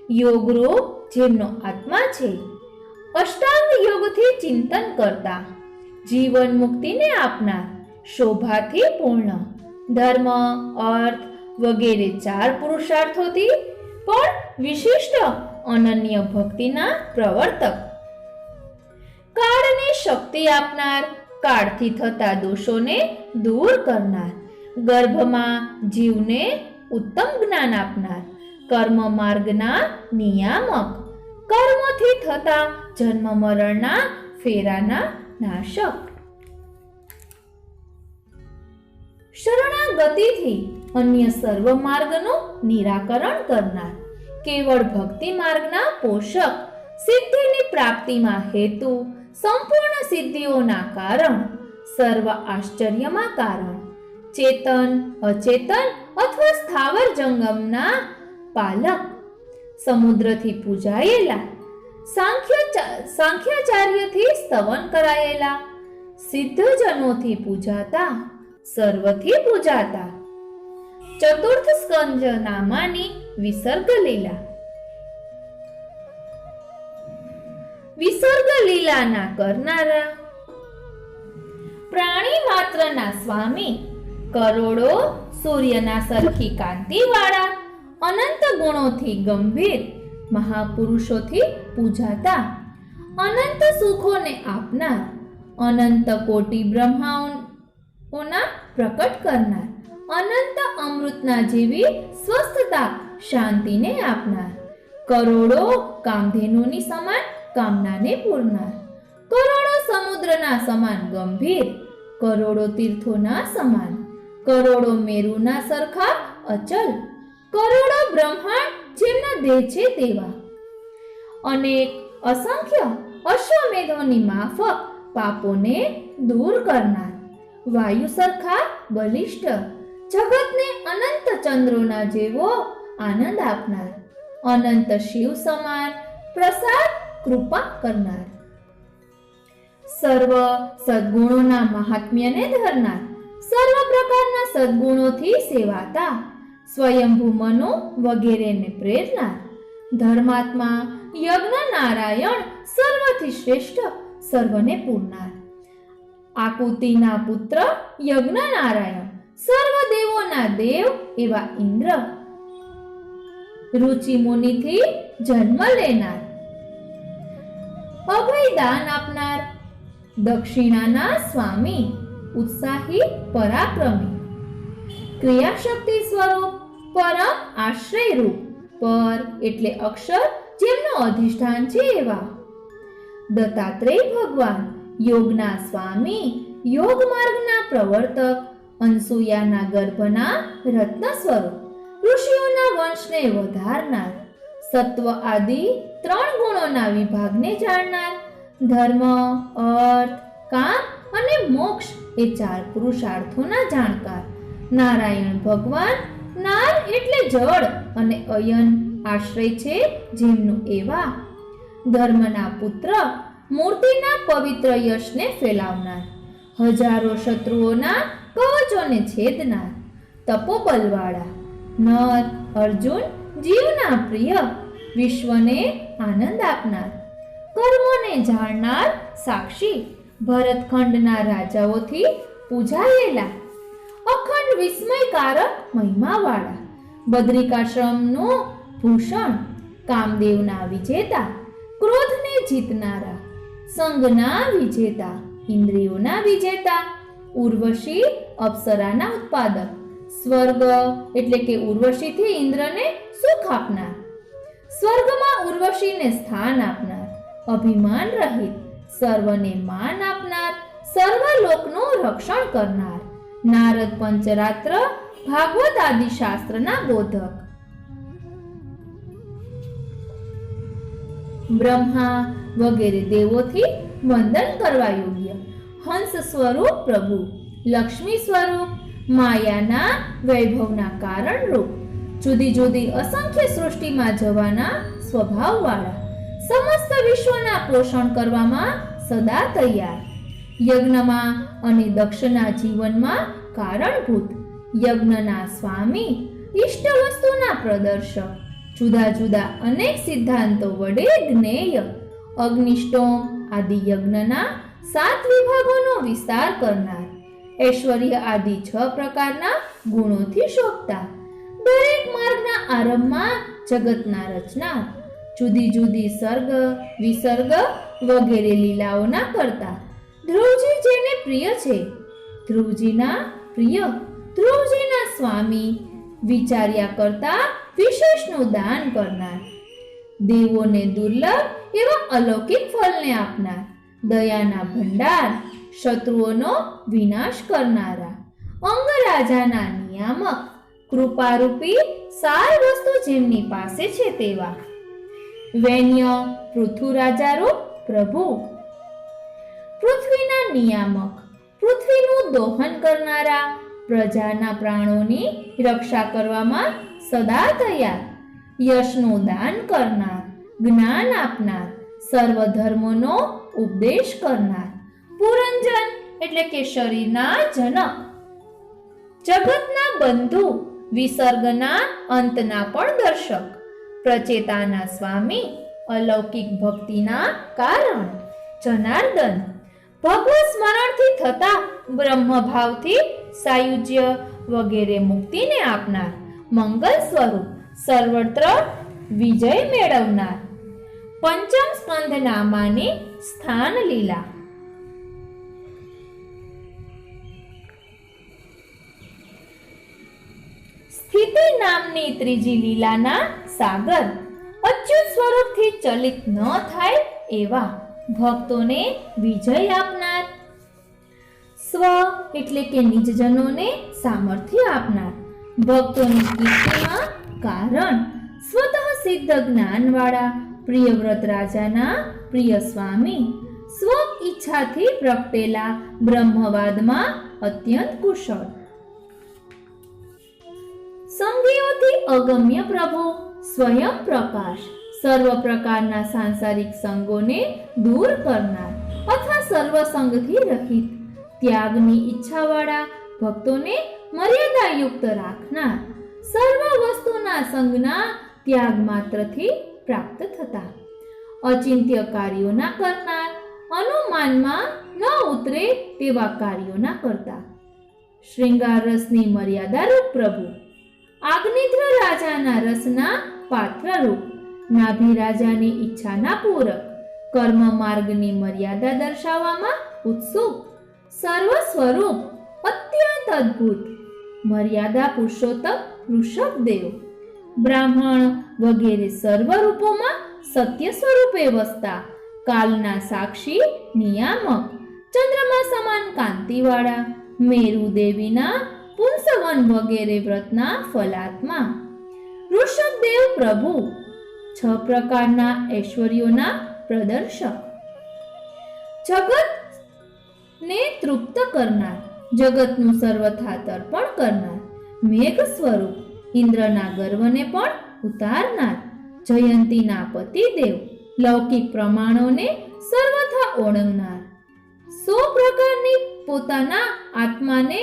યોગરૂપ જેમનો આત્મા છે, અષ્ટાંગ યોગથી ચિંતન કરતા, જીવન મુક્તિને આપનાર, શોભાથી પૂર્ણ, ધર્મ અર્થ વગેરે 4 પુરુષાર્થોથી પણ વિશિષ્ટ અનન્ય ભક્તિના પ્રવર્તક, કાળને શક્તિ આપનાર, કાળથી થતા દોષોને દૂર કરનાર, ગર્ભમાં જીવને ઉત્તમ જ્ઞાન આપનાર, કર્મ માર્ગના નિયામક, કર્મથી થતા જન્મ મરણના ફેરાના નાશક, શરણાગતિથી અન્ય સર્વ માર્ગનું નિરાકરણ કરનાર, કેવળ ભક્તિ માર્ગના પોષક, સિદ્ધિની પ્રાપ્તિમાં હેતુ, સંપૂર્ણ સિદ્ધિઓના કારણ, સર્વ આશ્ચર્યમાં કારણ, ચેતન અચેતન અથવા સ્થાવર જંગમના પાલક, સમુદ્રથી પૂજાયેલા, સાંખ્યાચાર્યથી સ્તવન કરાયેલા, સિદ્ધજનોથી પૂજાતા, સર્વથી પૂજાતા, ચતુર્થ સ્કંદ નામાની વિસર્ગ લીલા, વિસર્ગ લીલાના કરનારા, પ્રાણી માત્રના સ્વામી, કરોડો સૂર્યના સરખી કાંતિવાળા, અનંત ગુણોથી ગંભીર, મહાપુરુષોથી પૂજાતા, અનંત સુખોને આપનાર, અનંત કોટી બ્રહ્માઓના પ્રકટ કરનાર, અનંત અમૃતના જેવી સ્વસ્થતા શાંતિને આપનાર, કરોડો કામધેનુની સમાન કામનાને પૂરનાર, કરોડો સમુદ્રના સમાન ગંભીર, કરોડો તીર્થોના સમાન, કરોડો મેરુના સરખા અચલ, કરોડો બ્રહ્માંડ જેમના દેહ છે તેવા, અનેક અસંખ્ય અશ્વમેધોની માફક પાપોને દૂર કરનાર, વાયુ સરખા બલિષ્ઠ, જગતને અનંત ચંદ્રોના જેવો આનંદ આપનાર, અનંત શિવ સમાન પ્રસાદ કૃપા કરનાર, સર્વ સદ્ગુણોના મહાત્મ્યને ધરનાર, સર્વ પ્રકારના સદ્ગુણોથી સેવાતા, સ્વયંભૂ મનો વગેરેને પ્રેરનાર, ધર્માત્મા યજ્ઞ નારાયણ સર્વથી શ્રેષ્ઠ, સર્વને પૂરનાર, આકુતિના પુત્ર યજ્ઞ નારાયણ, સર્વ દેવોના દેવ એવા ઇન્દ્ર, રુચિ મુનિથી જન્મ લેનાર, અભયદાન આપનાર, દક્ષિણાના સ્વામી, ઉત્સાહી પરાક્રમી, ક્રિયાશક્તિ સ્વરૂપ, પરમ આશ્રય રૂપ, પર એટલે અક્ષર જેમનો અધિષ્ઠાન છે એવા, દત્તાત્રેય ભગવાન, યોગના સ્વામી, યોગ માર્ગના પ્રવર્તક, અનસુયાના ગર્ભના રત્ન સ્વરૂપ, ઋષિઓના વંશને વધારનાર, સત્વ આદિ 3 ગુણોના વિભાગને જાણનાર, ધર્મ અર્થ કામ અને મોક્ષ એ 4 પુરુષાર્થોના જાણકાર, નારાયણ ભગવાન, નાર એટલે જળ અને અયન આશ્રય છે જેમનું એવા, ધર્મના પુત્ર, મૂર્તિના પવિત્ર યશને ફેલાવનાર, હજારો શત્રુઓના કવચોને છેદનાર, તપોબલવાળા, નર અર્જુન જીવના પ્રિય, વિશ્વને આનંદ આપનાર, કર્મોને જાણનાર સાક્ષી, ભરતખંડના રાજાઓથી પૂજાયેલા, અખંડ વિસ્મયકારક મહિમાવાળા, બદ્રિકાશ્રમનું ભૂષણ, કામદેવના વિજેતા, ક્રોધને જીતનારા, સંગના વિજેતા, ઇન્દ્રિયોના વિજેતા, ઉર્વશી અપ્સરાના ઉત્પાદક, સ્વર્ગ એટલે કે ઉર્વશીથી ઇન્દ્રને સુખ આપનાર, સ્વર્ગમાં ઉર્વશીને સ્થાન આપનાર, અભિમાન રહિત, સર્વને માન આપનાર, સર્વ લોકનું રક્ષણ કરનાર, નારદ પંચરાત્ર ભાગવત આદિ શાસ્ત્રના બોધક. બ્રહ્મા વગેરે દેવોથી વંદન કરવા યોગ્ય હંસ સ્વરૂપ પ્રભુ, લક્ષ્મી સ્વરૂપ, માયાના વૈભવના કારણ રૂપ, જુદી જુદી અસંખ્ય સૃષ્ટિમાં જવાના સ્વભાવવાળા, સમસ્ત વિશ્વના પોષણ કરવામાં સદા તૈયાર, યજ્ઞમાં અને દક્ષના જીવનમાં કારણભૂત, યજ્ઞના સ્વામી, ઇષ્ટ વસ્તુના પ્રદર્શક, જુદા જુદા અનેક સિદ્ધાંતો વડે જ્ઞેય, અગ્નિષ્ટોમ આદિ યજ્ઞના 7 વિભાગોનો વિસ્તાર કરનાર, ઐશ્વર્ય આદિ 6 પ્રકારના ગુણોથી શોભતા, દરેક માર્ગના આરંભમાં જગતના રચનાર, જુદી જુદી સર્ગ વિસર્ગ વગેરે લીલાઓના કરતા, ધ્રુવજી જેને પ્રિય છે, ધ્રુવજીના પ્રિય, ધ્રુવજીના સ્વામી, વિચાર્યા કરતા વિશેષનું દાન કરનાર, દેવોને દુર્લભ એવા અલૌકિક ફળને આપનાર, દયાના ભંડાર, શત્રુઓનો વિનાશ કરનારા, અંગરાજાના નિયામક, કૃપારૂપી સાર વસ્તુ જેમની પાસે છે તેવા, વૈન્ય પૃથુ રાજારૂપ પ્રભુ, પૃથ્વીના નિયામક, પૃથ્વીનું દોહન કરનારા, પ્રજાના પ્રાણોની રક્ષા કરવામાં સદા તૈયાર, યશનું દાન કરનાર, જ્ઞાન આપનાર, સર્વ ધર્મોનો ઉપદેશ કરનાર, પુરંજન એટલે કે શરીરના જનક, જગતના બંધુ, વિસર્ગના અંતના પણ દર્શક, પ્રચેતાના સ્વામી, અલૌકિક ભક્તિના કારણ, જનાર્દન, ભગવત સ્મરણથી થતા બ્રહ્મ ભાવથી સાયુજ્ય વગેરે મુક્તિને આપનાર, મંગલ સ્વરૂપ, સર્વત્ર વિજય મેળવનાર, પંચમ સ્કંદ નામાની સ્થાન લીલા. સ્થિતિ નામની ત્રીજી લીલાના સાગર, અચ્યુત સ્વરૂપથી ચલિત ન થાય એવા, ભક્તોને વિજય આપનાર, સ્વ એટલે કે નિજજનોને સામર્થ્ય આપનાર, ભક્તોની કીર્તિમાં કારણ, સ્વતઃ સિદ્ધ જ્ઞાનવાળા, પ્રિયવ્રત રાજાના પ્રિય સ્વામી, સ્વ ઈચ્છાથી પ્રગટેલા બ્રહ્મવાદમાં અત્યંત કુશળ, સંગીઓથી અગમ્ય પ્રભુ, સ્વયં પ્રકાશ, સર્વ પ્રકારના સાંસારિક સંગોને દૂર કરનાર અથવા સર્વ સંગથી રહિત, ત્યાગની ઈચ્છાવાળા, ભક્તોને મર્યાદાયુક્ત રાખનાર, સર્વ વસ્તુના સંગના ત્યાગ માત્રથી પ્રાપ્ત થતા, અચિંત્ય કાર્યોના કરનાર, અનુમાનમાં ન ઉતરે તેવા કાર્યોના કરતા, શૃંગાર રસની મર્યાદારૂપ પ્રભુ, આગ્નિદ્ર રાજાના રસના પાત્રરૂપ, નાભી રાજાની ઈચ્છાના પૂરક, કર્મ માર્ગની મર્યાદા દર્શાવવામાં ઉત્સુક, સર્વ સ્વરૂપ, અત્યંત અદ્ભુત, મર્યાદા પુરુષોત્તમ ઋષભદેવ, બ્રાહ્મણ વગેરે સર્વ રૂપોમાં સત્ય સ્વરૂપે વસતા, કાલના સાક્ષી નિયામક, ચંદ્રમા સમાન કાંતિવાળા, મેરુ દેવીના પુંસવન વગેરે વ્રતના ફલાત્મા, ઋષભદેવ પ્રભુ, 6 પ્રકારના ઐશ્વર્યોના પ્રદર્શક, જગતને તૃપ્ત કરનાર, જગતનું સર્વથા તર્પણ કરનાર, મેઘ સ્વરૂપ, ઇન્દ્રના ગર્વને પણ ઉતારનાર, જયંતીના પતિદેવ, લૌકિક પ્રમાણોને સર્વથા ઓળંગનાર, 100 પ્રકારની પોતાના આત્માને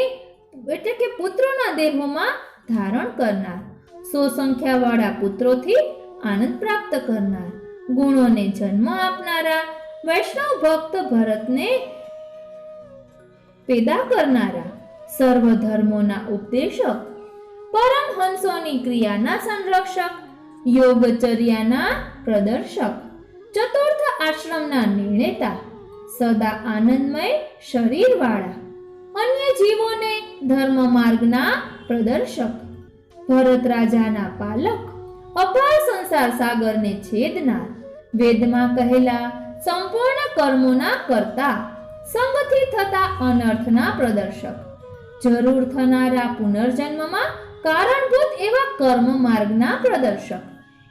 એટલે કે પુત્રોના દેહોમાં ધારણ કરનાર, 100 સંખ્યાવાળા પુત્રોથી આનંદ પ્રાપ્ત કરનાર, ગુણોને જન્મ આપનારા, વૈષ્ણવ ભક્ત ભરતને પેદા કરનારા, સર્વ ધર્મોના ઉપદેશક, પરમહંસોની ક્રિયાના સંરક્ષક, યોગચર્યાના પ્રદર્શક, ચતુર્થ આશ્રમના નિર્ણેતા, સદા આનંદમય શરીરવાળા, અન્ય જીવોને ધર્મ માર્ગના પ્રદર્શક, ભરત રાજાના પાલક, અપાર સંસાર સાગરને છેદનાર, વેદમાં કહેલા સંપૂર્ણ કર્મોના કરતા, સંગથી થતા અનર્થના પ્રદર્શક, જરૂર થનારા પુનર્જન્મમાં કારણભૂત એવા કર્મ માર્ગના પ્રદર્શક,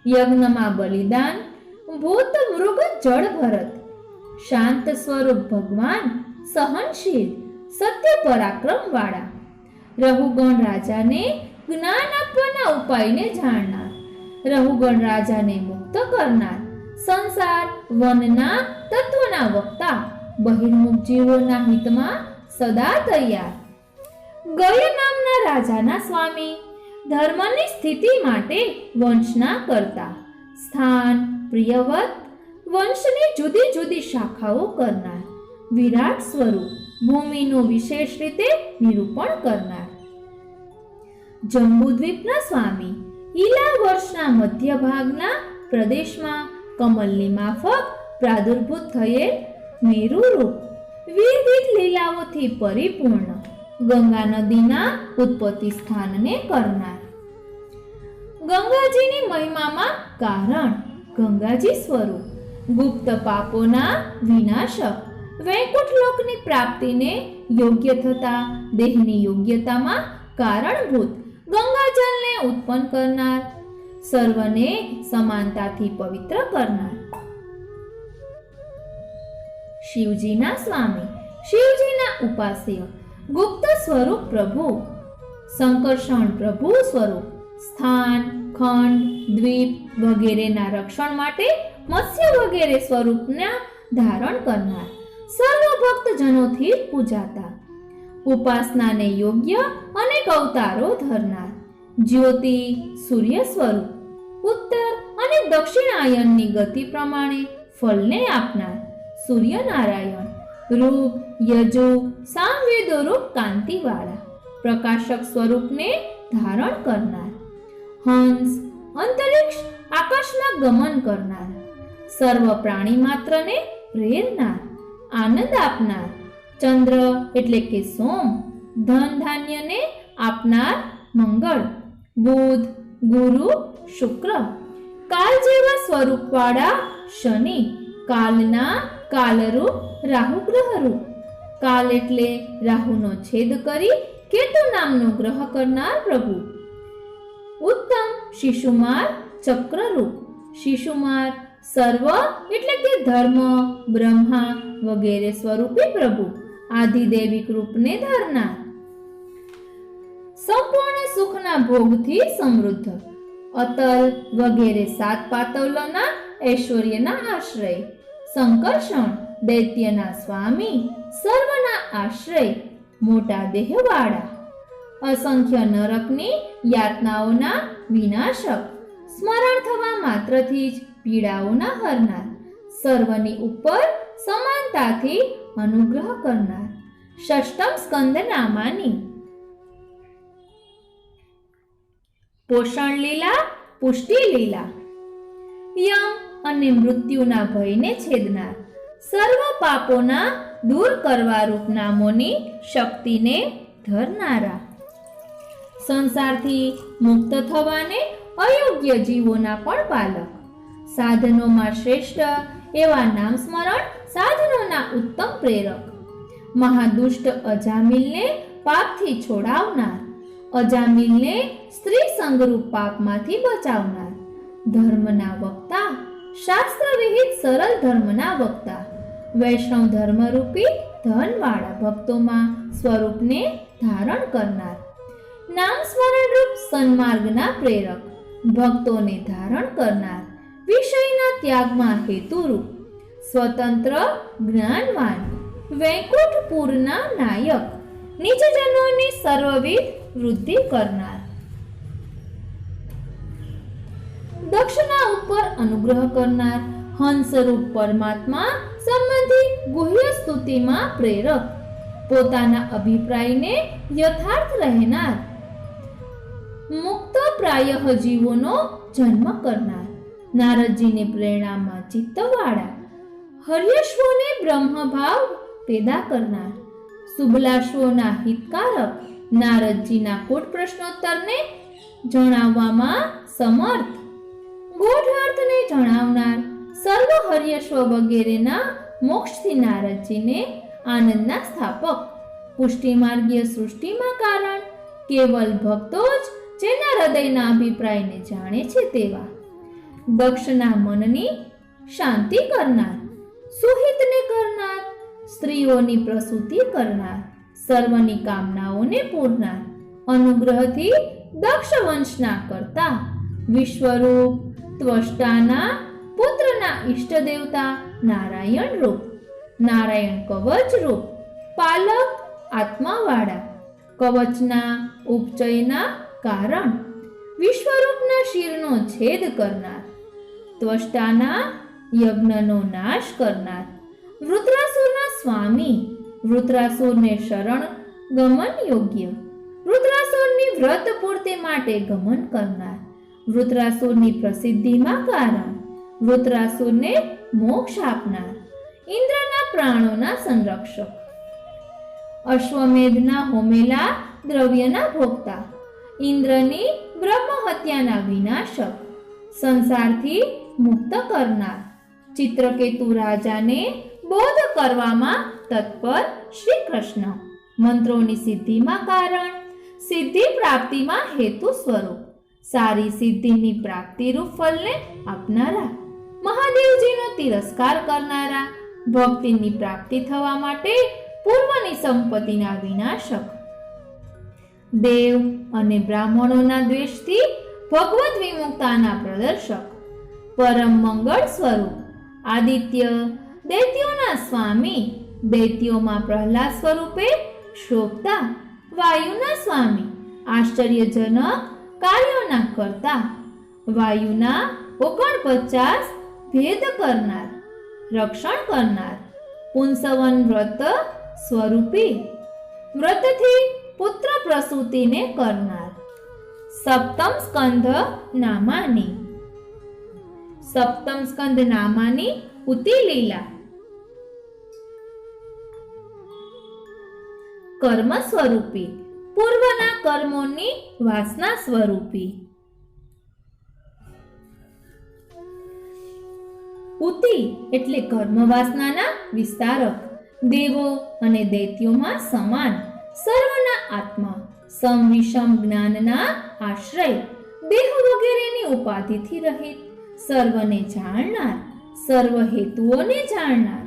યજ્ઞમાં બલિદાન, ભૂત મૃગ જળ ભરત, શાંત સ્વરૂપ ભગવાન, સહનશીલ, સત્ય પરાક્રમ વાળા, રહુગણ રાજાને જ્ઞાન આપવાના ઉપાયને જાણનાર, રહુગણ રાજાને મુક્ત કરનાર, સંસાર વનના તત્વના વક્તા, બહિર્મુખ જીવોના હિતમાં સદા તૈયાર, ગય નામના રાજાના સ્વામી, ધર્મની સ્થિતિ માટે વંશના કરતા, સ્થાન પ્રિયવત, વંશની જુદી જુદી શાખાઓ કરનાર, વિરાટ સ્વરૂપ, ભૂમિનું વિશેષ રીતે નિરૂપણ કરનાર, જંબુદ્વીપના સ્વામી, ઈલા વર્ષના મધ્ય ભાગના પ્રદેશમાં કમલની માફક પ્રાદુર્ભૂત થયેલ મેરુ રૂપ, વિવિધ લીલાઓથી પરિપૂર્ણ, ગંગા નદીના ઉત્પત્તિ સ્થાનને કરનાર, ગંગાજીની મહિમામાં કારણ, ગંગાજી સ્વરૂપ, ગુપ્ત પાપોના વિનાશક, વૈકુંઠ લોકની પ્રાપ્તિને યોગ્ય થતા દેહની યોગ્યતામાં કારણભૂત, ગંગાજળને ઉત્પન્ન કરનાર, સર્વને સમાનતાથી પવિત્ર કરનાર, શિવજીના સ્વામી, શિવજીના ઉપાસ્ય, ગુપ્ત સ્વરૂપ પ્રભુ, સંકર્ષણ પ્રભુ સ્વરૂપ, સ્થાન ખંડ દ્વીપ વગેરેના રક્ષણ માટે મત્સ્ય વગેરે સ્વરૂપના ધારણ કરનાર, સર્વ ભક્તજનોથી પૂજાતા, ઉપાસનાને યોગ્ય અનેક અવતારો ધરનાર, જ્યોતિ સૂર્ય સ્વરૂપ, ઉત્તર અને દક્ષિણાયનની ગતિ પ્રમાણે ફલને આપનાર, સૂર્યનારાયણ, રૂપ યજુ સામવેદો રૂપ કાંતિવાળા, પ્રકાશક સ્વરૂપને ધારણ કરનાર, હંસ અંતરિક્ષ આકાશમાં ગમન કરનાર, સર્વ પ્રાણી માત્રને પ્રેરનાર, આનંદ આપનાર, ચંદ્ર એટલે કે સોમ, ધન ધાન્યને આપનાર મંગળ, બુધ ગુરુ શુક્ર, કાલ જેવા સ્વરૂપવાળા શનિ, કાલના કાલરૂપ રાહુ ગ્રહરૂપ, કાલ એટલે રાહુનો છેદ કરી કેતુ નામનો ગ્રહ કરનાર પ્રભુ, ઉત્તમ શિશુમાર ચક્રરૂપ, શિશુમાર સર્વ એટલે કે ધર્મ બ્રહ્મા વગેરે સ્વરૂપી પ્રભુ, આધિદૈવિક રૂપને ધરનાર, સંપૂર્ણ સુખના ભોગથી સમૃદ્ધ, અતલ વગેરે સાત પાતવલોના ઐશ્વર્યના આશ્રય, સંકર્ષણ દૈત્યના સ્વામી, સર્વના આશ્રય, મોટા દેહવાળા, અસંખ્ય નરકની યાતનાઓના વિનાશક, સ્મરણ થવા માત્રથી જ પીડાઓના હરનાર, સર્વની ઉપર સમાનતાથી અનુગ્રહ કરનાર, ષષ્ટમ સ્કંદ નામાની, પોષણ લીલા પુષ્ટિ લીલા, યમ અને મૃત્યુના ભયને છેદનાર, સર્વ પાપોના દૂર કરવા રૂપ નામોની શક્તિને ધરનારા, સંસારથી મુક્ત થવાને અયોગ્ય જીવોના પણ પાલક, સાધનોમાં શ્રેષ્ઠ એવા નામ સ્મરણ સાધનોના ઉત્તમ પ્રેરક, મહાદુષ્ટ અજામિલને પાપથી છોડાવનાર, અજામિલને સ્ત્રી સંગરૂપ પાપમાંથી બચાવનાર, ધર્મના વક્તા, શાસ્ત્ર વિહિત સરળ ધર્મના વક્તા, વૈષ્ણવ ધર્મરૂપી ધનવાળા ભક્તોમાં સ્વરૂપને ધારણ કરનાર, નામ સ્મરણ રૂપ સન્માર્ગના પ્રેરક, ભક્તોને ધારણ કરનાર, વિષયના ત્યાગમાં હેતુરૂપ, સ્વતંત્ર જ્ઞાનવાન, વૈકુંઠપુરના નાયક, નિજજનોની સર્વવિધ વૃદ્ધિ કરનાર, દક્ષના ઉપર અનુગ્રહ કરનાર, હંસરૂપ પરમાત્મા સંબંધી ગુહ્ય સ્તુતિમાં પ્રેરક, પોતાના અભિપ્રાયને યથાર્થ રહેનાર, મુક્ત પ્રાયઃ જીવોનો જન્મ કરનાર, નારદજીની પ્રેરણામાં ચિત્તવાળા, હર્યશ્વોને બ્રહ્મભાવ પેદા કરનાર, શુભલાશ્વોના હિતકારક, નારદજીના કોટ પ્રશ્નોત્તરને જણાવવામાં સમર્થ, ગૂઢ અર્થને જણાવનાર, સર્વ હર્યશ્વ વગેરેના મોક્ષથી નારદજીને આનંદના સ્થાપક, પુષ્ટિમાર્ગીય સૃષ્ટિમાં કારણ કેવલ ભક્તો જ જેના હૃદયના અભિપ્રાયને જાણે છે તેવા. દક્ષના મનની શાંતિ કરનાર, સુહિતને કરનાર, સ્ત્રીઓની પ્રસૂતિ કરનાર, સર્વની કામનાઓને પૂરનાર, અનુગ્રહથી દક્ષ વંશના કરતા, વિશ્વરૂપ ત્વષ્ટાના પુત્રના ઈષ્ટ દેવતા નારાયણ રૂપ, નારાયણ કવચ રૂપ, પાલક આત્માવાળા, કવચના ઉપચયના કારણ, વિશ્વરૂપના શિરનો છેદ કરનાર, ત્વષ્ટાના યજ્ઞનો નાશ કરનાર, વૃત્રાસુરના સ્વામી, વૃત્રાસુરને શરણ ગમન યોગ્ય, વૃત્રાસુરની વ્રત પૂર્તિ માટે ગમન કરનાર, વૃત્રાસુરની પ્રસિદ્ધિમાં કારણ, વૃત્રાસુરને મોક્ષ આપનાર, ઇન્દ્રના પ્રાણોના સંરક્ષક, અશ્વમેધના હોમેલા દ્રવ્યના ભોગતા, ઇન્દ્રની બ્રહ્મ હત્યાના વિનાશક, સંસારથી મુક્ત કરનાર, ચિત્રકેતુ રાજાને બોધ કરવામાં તત્પર શ્રી કૃષ્ણ, મંત્રોની સિદ્ધિમાં કારણ, સિદ્ધિ પ્રાપ્તિમાં હેતુ સ્વરૂપ, સારી સિદ્ધિની પ્રાપ્તિરૂપ ફલને આપનારા, મહાદેવજીનો તિરસ્કાર કરનારા, ભક્તિની પ્રાપ્તિ થવા માટે પૂર્વની સંપત્તિના વિનાશક, દેવ અને બ્રાહ્મણોના દ્વેષથી ભગવત વિમુક્તાના પ્રદર્શક, પરમ મંગળ સ્વરૂપ, આદિત્ય દૈત્યોના સ્વામી, દૈત્યોમાં પ્રહલાદ સ્વરૂપે શોભતા, વાયુના સ્વામી, આશ્ચર્યજનક કાર્યોના કરતા, વાયુના 49 ભેદ કરનાર, રક્ષણ કરનાર, પુંસવન વ્રત સ્વરૂપી, વ્રતથી પુત્ર પ્રસૂતિને કરનાર, સપ્તમ સ્કંધ નામાની, સપ્તમ સ્કંદ નામાની ઉતિ લીલા, કર્મ સ્વરૂપી, પૂર્વના કર્મોની વાસના સ્વરૂપી, ઉતિ એટલે કર્મ વાસનાના વિસ્તારક, દેવો અને દૈત્યોમાં સમાન, સર્વના આત્મા, સમ વિષમ જ્ઞાનના આશ્રય, દેહ વગેરેની ઉપાધિથી રહિત, સર્વને જાણનાર, સર્વ હેતુઓને જાણનાર,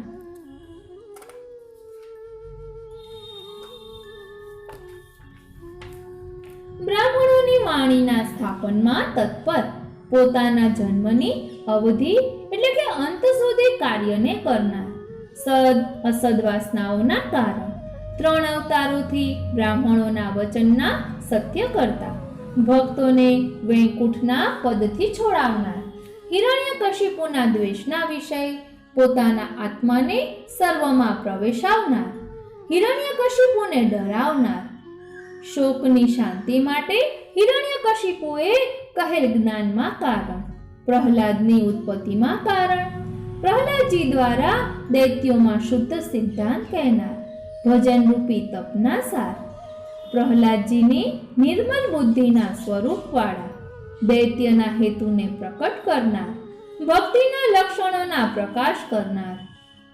બ્રાહ્મણોની વાણીના સ્થાપનમાં તત્પર, પોતાના જન્મની અવધિ એટલે કે અંત સુધી કાર્યને કરનાર, સદ અસદ વાસનાઓના કારણ, 3 અવતારોથી બ્રાહ્મણોના વચનના સત્ય કરતા, ભક્તોને વૈકુંઠના પદથી છોડાવનાર, હિરણ્યકશિપુના દ્વેષના વિષય, પોતાના આત્માને સર્વમાં પ્રવેશાવનાર, હિરણ્યકશિપુને ડરાવનાર, શોકની શાંતિ માટે હિરણ્યકશિપુએ કહેલ જ્ઞાનમાં કારણ, પ્રહલાદની ઉત્પત્તિમાં કારણ, પ્રહલાદજી દ્વારા દૈત્યોમાં શુદ્ધ સિદ્ધાંત કહેનાર, ભજન રૂપી તપના સાર, પ્રહલાદજીની નિર્મલ બુદ્ધિના સ્વરૂપવાળા, દૈત્યના હેતુને પ્રકટ કરનાર, ભક્તિના લક્ષણોના પ્રકાશ કરનાર,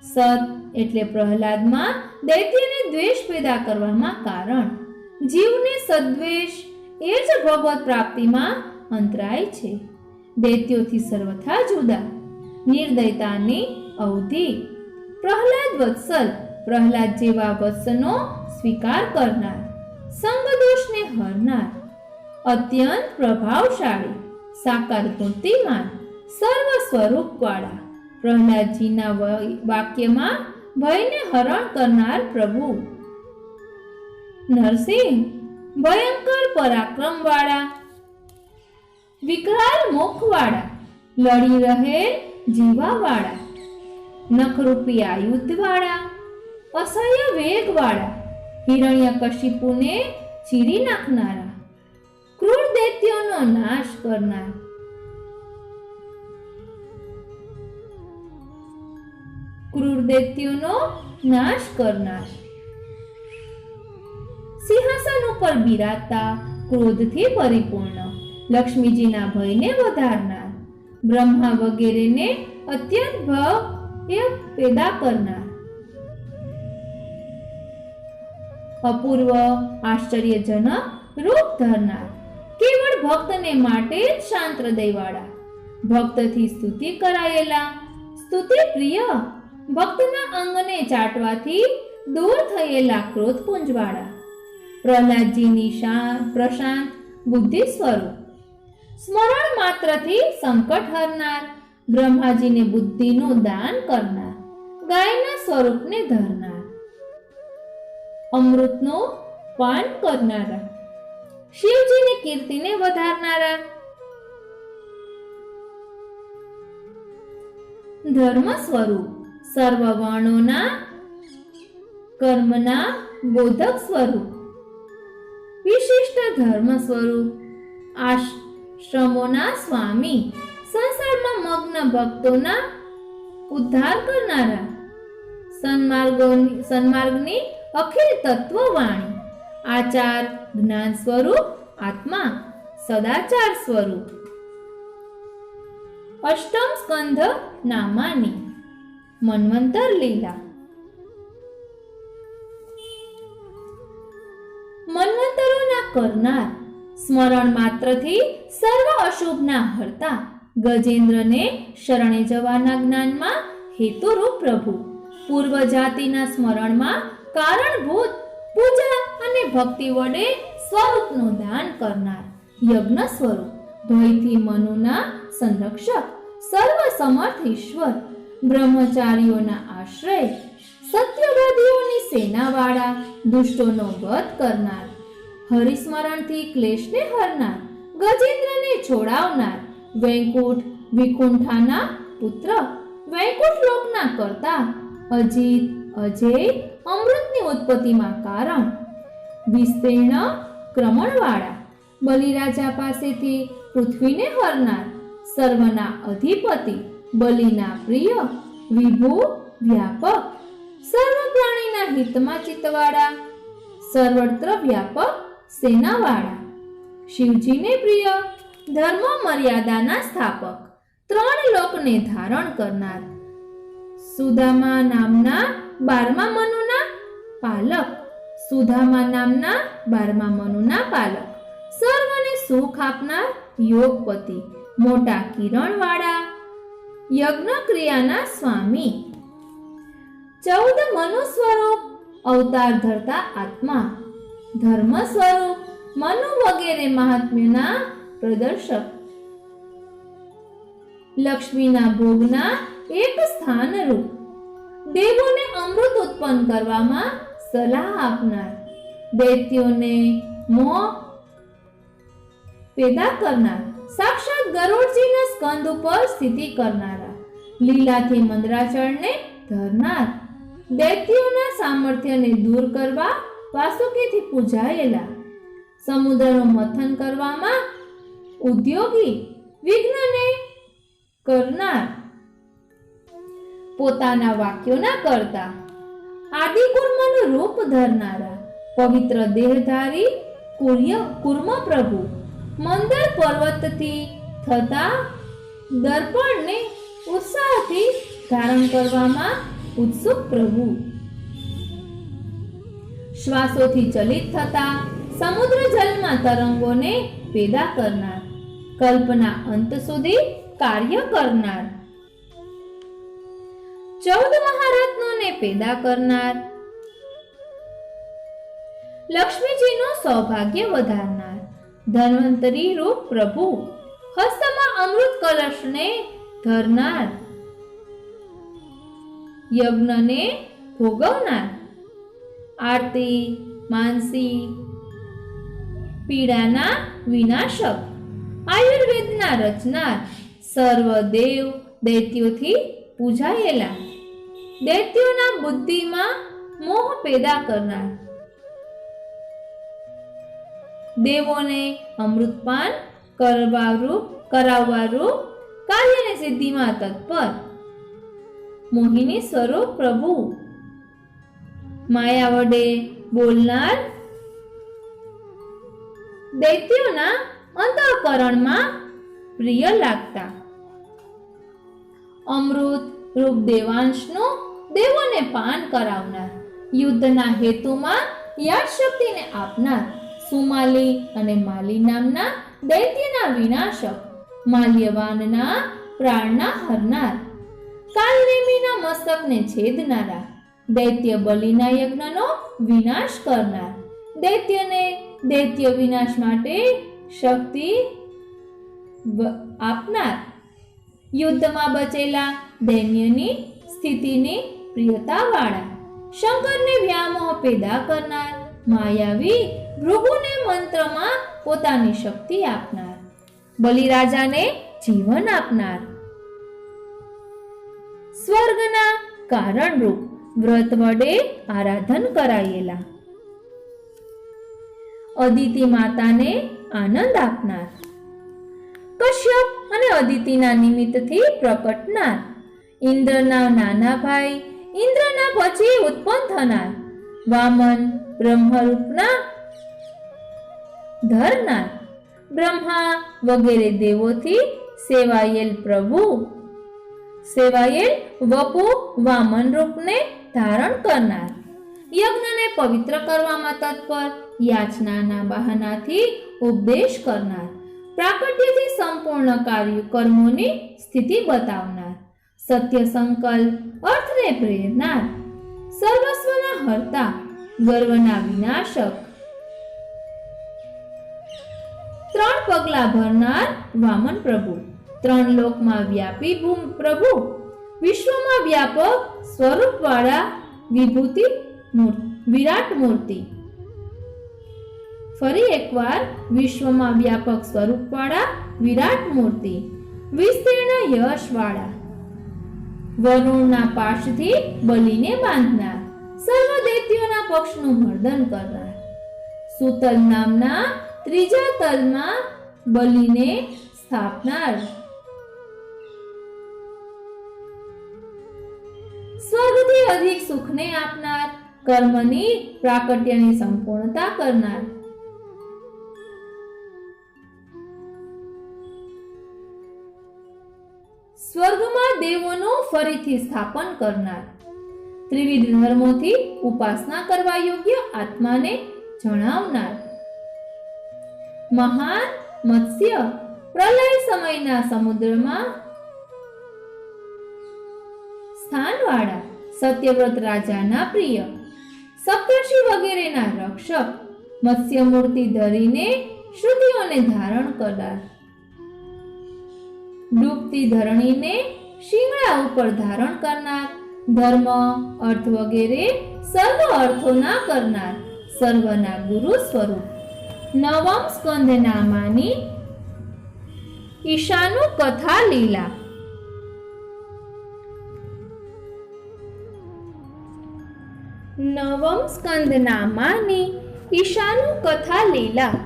સત એટલે પ્રહલાદમાં દૈત્યને દ્વેષ પેદા કરવામાં કારણ, જીવને સદ્વેષ એ જ ભગવત પ્રાપ્તિમાં અંતરાય છે, દૈત્યોથી સર્વથા જુદા, નિર્દયતાની અવધિ, પ્રહલાદ વત્સલ, પ્રહલાદ જેવા વત્સનો સ્વીકાર કરનાર, સંગદોષને હરનાર, અત્યંત પ્રભાવશાળી, સાકાર મૂર્તિમાન, સર્વ સ્વરૂપવાળા, પ્રહલાદજીના વાક્યમાં ભયને હરણ કરનાર પ્રભુ, નરસિંહ ભયંકર પરાક્રમવાળા, વિકરાળ મુખવાળા, લડી રહેલ જીવાવાળા, નખરૂપી આયુધવાળા, અસહ્ય વેગવાળા, હિરણ્યકશિપુને ચીરી નાખનારા, ક્રૂર દૈત્યોનો નાશ કરનાર, ક્રૂર દૈત્યોનો નાશ કરનાર, સિંહાસન ઉપર બિરાજતા, ક્રોધથી પરિપૂર્ણ, લક્ષ્મીજીના ભયને વધારનાર, બ્રહ્મા વગેરેને અત્યંત ભય પેદા કરનાર, અપૂર્વ આશ્ચર્યજનક રૂપ ધરનાર, કેવળ ભક્તને માટે જ શાંત હૃદયવાળા, ભક્તથી સ્તુતિ કરાયેલા, સ્તુતિ પ્રિય, ભક્તના અંગને ચાટવાથી દૂર થયેલા ક્રોધપુંજવાળા, પ્રહલાદજીની પ્રશાંત બુદ્ધિ સ્વરૂપ, સ્મરણ માત્રથી સંકટ હરનાર, બ્રહ્માજીને બુદ્ધિનું દાન કરનાર, ગાયના સ્વરૂપને ધરનાર, અમૃતનું પાન કરનારા, શિવજીની કીર્તિને વધારનારા, ધર્મ સ્વરૂપ, સર્વ વર્ણોના કર્મના બોધક સ્વરૂપ, વિશિષ્ટ ધર્મ સ્વરૂપ, આશ્રમોના સ્વામી, સંસારમાં મગ્ન ભક્તોના ઉદ્ધાર કરનારા, સન્માર્ગની અખિલ તત્વવાણી, આચાર જ્ઞાન સ્વરૂપ, આત્મા સદાચાર સ્વરૂપ, અષ્ટમ સ્કંધ નામાની, મન્વંતર લીલા, મન્વંતરોના કરનાર, સ્મરણ માત્રથી સર્વ અશુભના હરતા, ગજેન્દ્રને શરણે જવાના જ્ઞાનમાં હેતુરૂપ પ્રભુ, પૂર્વ જાતિના સ્મરણમાં કારણભૂત, પૂજા અને ભક્તિ વડે સ્વરૂપનું દાન કરનાર, યજ્ઞ સ્વરૂપ, ભયથી મનુના સંરક્ષક, સર્વ સમર્થ ઈશ્વર, બ્રહ્મચારીઓના આશ્રય, સત્યવાદીઓની સેનાવાળા, દુષ્ટોનો વધ કરનાર, હરિસ્મરણથી ક્લેશને હરનાર, ગજેન્દ્રને છોડાવનાર, વૈકુંઠ વિકુંઠાના પુત્ર, વૈકુંઠ લોકના કર્તા, અજીત અજય, અમૃતની ઉત્પત્તિમાં કારણ, વિસ્તીર્ણ ક્રમણવાળા, બલિરાજા પાસેથી પૃથ્વીને હરનાર, સર્વના અધિપતિ, બલિના પ્રિય, વિભુ વ્યાપક, સર્વ પ્રાણીના હિતમાં ચિત્તવાળા, સર્વત્ર વ્યાપક સેનાવાળા, શિવજીને પ્રિય, ધર્મ મર્યાદાના સ્થાપક, ત્રણ લોકને ધારણ કરનાર, સુદામા નામના 12મા મનુના પાલક, સુદામા નામના 12મા મનુના પાલક, સર્વને સુખ આપનાર યોગપતિ, મોટા કિરણવાળા, યજ્ઞ ક્રિયાના સ્વામી, 14 મનુ સ્વરૂપ, અવતાર ધરતા આત્મા, ધર્મ સ્વરૂપ, મનુ વગેરે મહાત્મ્યના પ્રદર્શક, લક્ષ્મીના ભોગના એક સ્થાન રૂપ, દેવોને અમૃત ઉત્પન્ન કરવામાં સલાહ આપનાર, દૈત્યોને મોહ પેદા કરનાર, સાક્ષાત ગરુડજીના સ્કંદ ઉપર સ્થિતિ કરનારા, લીલાથી મંદરાચળને ધરનાર, દૈત્યોના સામર્થ્યને દૂર કરવા વાસુકીથી પૂજાયેલા, સમુદ્રનું મથન કરવામાં ઉદ્યોગી, વિઘ્નને કરનાર, પોતાના વાક્યોના કરતા, આદિકુર્મનું રૂપ ધરનારા, પવિત્ર દેહધારી કુર્મ પ્રભુ, મંદર પર્વતથી થતા દર્પણને ઉત્સાહથી ધારણ કરવામાં ઉત્સુક પ્રભુ, શ્વાસોથી ચલિત થતા સમુદ્ર જલમાં તરંગોને પેદા કરનાર, કલ્પના અંત સુધી કાર્ય કરનાર, 14 મહારત્નોને પેદા કરનાર, લક્ષ્મીજીનું સૌભાગ્ય વધારનાર, ધન્વંતરી રૂપ પ્રભુ, હસ્તમાં અમૃત કલશને ધરનાર, યજ્ઞને ભોગવનાર, આરતી માનસી પીડાના વિનાશક, આયુર્વેદના રચનાર, સર્વ દેવ દૈત્યોથી પૂજાયેલા, દૈત્યોના બુદ્ધિમાં મોહ પેદા કરનાર, દેવોને અમૃતપાન કરાવવારૂપ કાર્યની સિદ્ધિમાં તત્પર, મોહિની સ્વરૂપ પ્રભુ, માયા વડે બોલનાર, દૈત્યોના અંતઃકરણમાં પ્રિય લાગતા, અમૃત રૂપ દેવાંશનું દેવોને પાન કરાવનાર, યુદ્ધના હેતુમાં યાદશક્તિને આપનાર, સુમાલી અને માલી નામના દૈત્યના વિનાશક, માલ્યવાનના પ્રાણના હરનાર, કાલનેમીના મસ્તકને છેદનારા, દૈત્ય બલિના યજ્ઞનો વિનાશ કરનાર, દૈત્ય વિનાશ માટે શક્તિ આપનાર, યુદ્ધમાં બચેલા દૈન્યની સ્થિતિની પ્રિયતાવાળા, શંકરને વ્યામોહ પેદા કરનાર, માયાવી ભૃગુને મંત્રમાં પોતાની શક્તિ આપનાર, બલિરાજાને જીવન આપનાર, સ્વર્ગના કારણરૂપ વ્રત વડે આરાધન કરાયેલા, અદિતિ માતાને આનંદ આપનાર, કશ્યપ અને અદિતિના નિમિત્તથી પ્રકટનાર, ઇન્દ્રના નાના ભાઈ, ઇન્દ્રના પછી ઉત્પન્ન થનાર, વામન બ્રહ્મરૂપના ધરનાર, બ્રહ્મા વગેરે દેવોથી સેવાયેલ વપુ વામન રૂપને ધારણ કરનાર, યજ્ઞને પવિત્ર કરવામાં તત્પર, યાચનાના બહાનાથી ઉપદેશ કરનાર, પ્રાકટ્યથી સંપૂર્ણ કર્મોની સ્થિતિ બતાવનાર, સત્ય સંકલ્પ અર્થને પ્રેરનાર, સર્વસ્વના હર્તા, ગર્વના વિનાશક, 3 પગલા ભરનાર વામન પ્રભુ, 3 લોકમાં વ્યાપી પ્રભુ, વિશ્વમાં વ્યાપક સ્વરૂપવાળા વિરાટ મૂર્તિ. ફરી એકવાર, વિશ્વમાં વ્યાપક સ્વરૂપવાળા વિરાટ મૂર્તિ, વિસ્તીર્ણ યશવાળા, વરુણના પાશથી બલિને બાંધનાર, સર્વ દૈત્યોના પક્ષનું મર્દન કરનાર, સુતલ નામના ત્રીજા તલમાં બલિને સ્થાપનાર, સ્વર્ગથી અધિક સુખને આપનાર, કર્મની પ્રાકટ્યની સંપૂર્ણતા કરનાર, સ્વર્ગમાં દેવોનું ફરીથી સ્થાપન કરનાર, ત્રિવિધ ધર્મોથી ઉપાસના કરવા યોગ્ય આત્માને જણાવનાર, મહાન મત્સ્ય પ્રલય સમયના સમુદ્રમાં સ્થાનવાળા, સત્યવ્રત રાજાના પ્રિય, સપ્તર્ષિ વગેરેના રક્ષક, મત્સ્ય મૂર્તિ ધરીને શ્રુતિઓને ધારણ કરનાર, ડૂબતી ધરણીને શિંગડા ઉપર ધારણ કરનાર, ધર્મ અર્થ વગેરે સર્વ અર્થોના કરનાર, સર્વના ગુરુ સ્વરૂપ, 9મ સ્કંધ નામાની ઈશાનુ કથા લીલા. નવમ સ્કંદ નામાની ઈશાનુ કથા લીલા.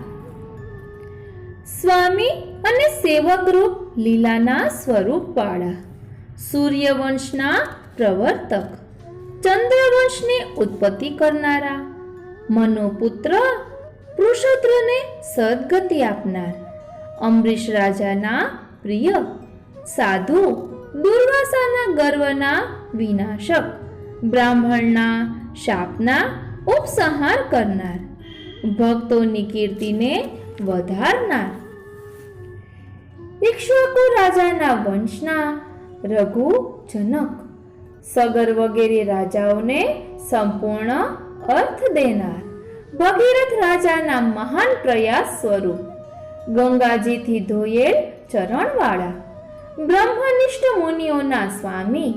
સ્વામી અને સેવક રૂપ લીલાના સ્વરૂપવાળા, સૂર્યવંશના પ્રવર્તક, ચંદ્રવંશની ઉત્પત્તિ કરનારા, મનોપુત્ર પુરુષોત્તમને સદગતિ આપનાર, અંબરીશ રાજાના પ્રિય, સાધુ દુર્વાસાના ગર્વના વિનાશક, બ્રાહ્મણના શાપના ઉપસંહાર કરનાર, ભક્તોની કીર્તિને વધારનાર, ઇક્ષ્વાકુ રાજાના વંશના રઘુ જનક, સગર વગેરે રાજાઓને સંપૂર્ણ અર્થ દેનાર, ભગીરથ રાજાના મહાન પ્રયાસ સ્વરૂપ, ગંગાજીથી ધોયેલ ચરણવાળા, બ્રહ્મનિષ્ઠ મુનિઓના સ્વામી,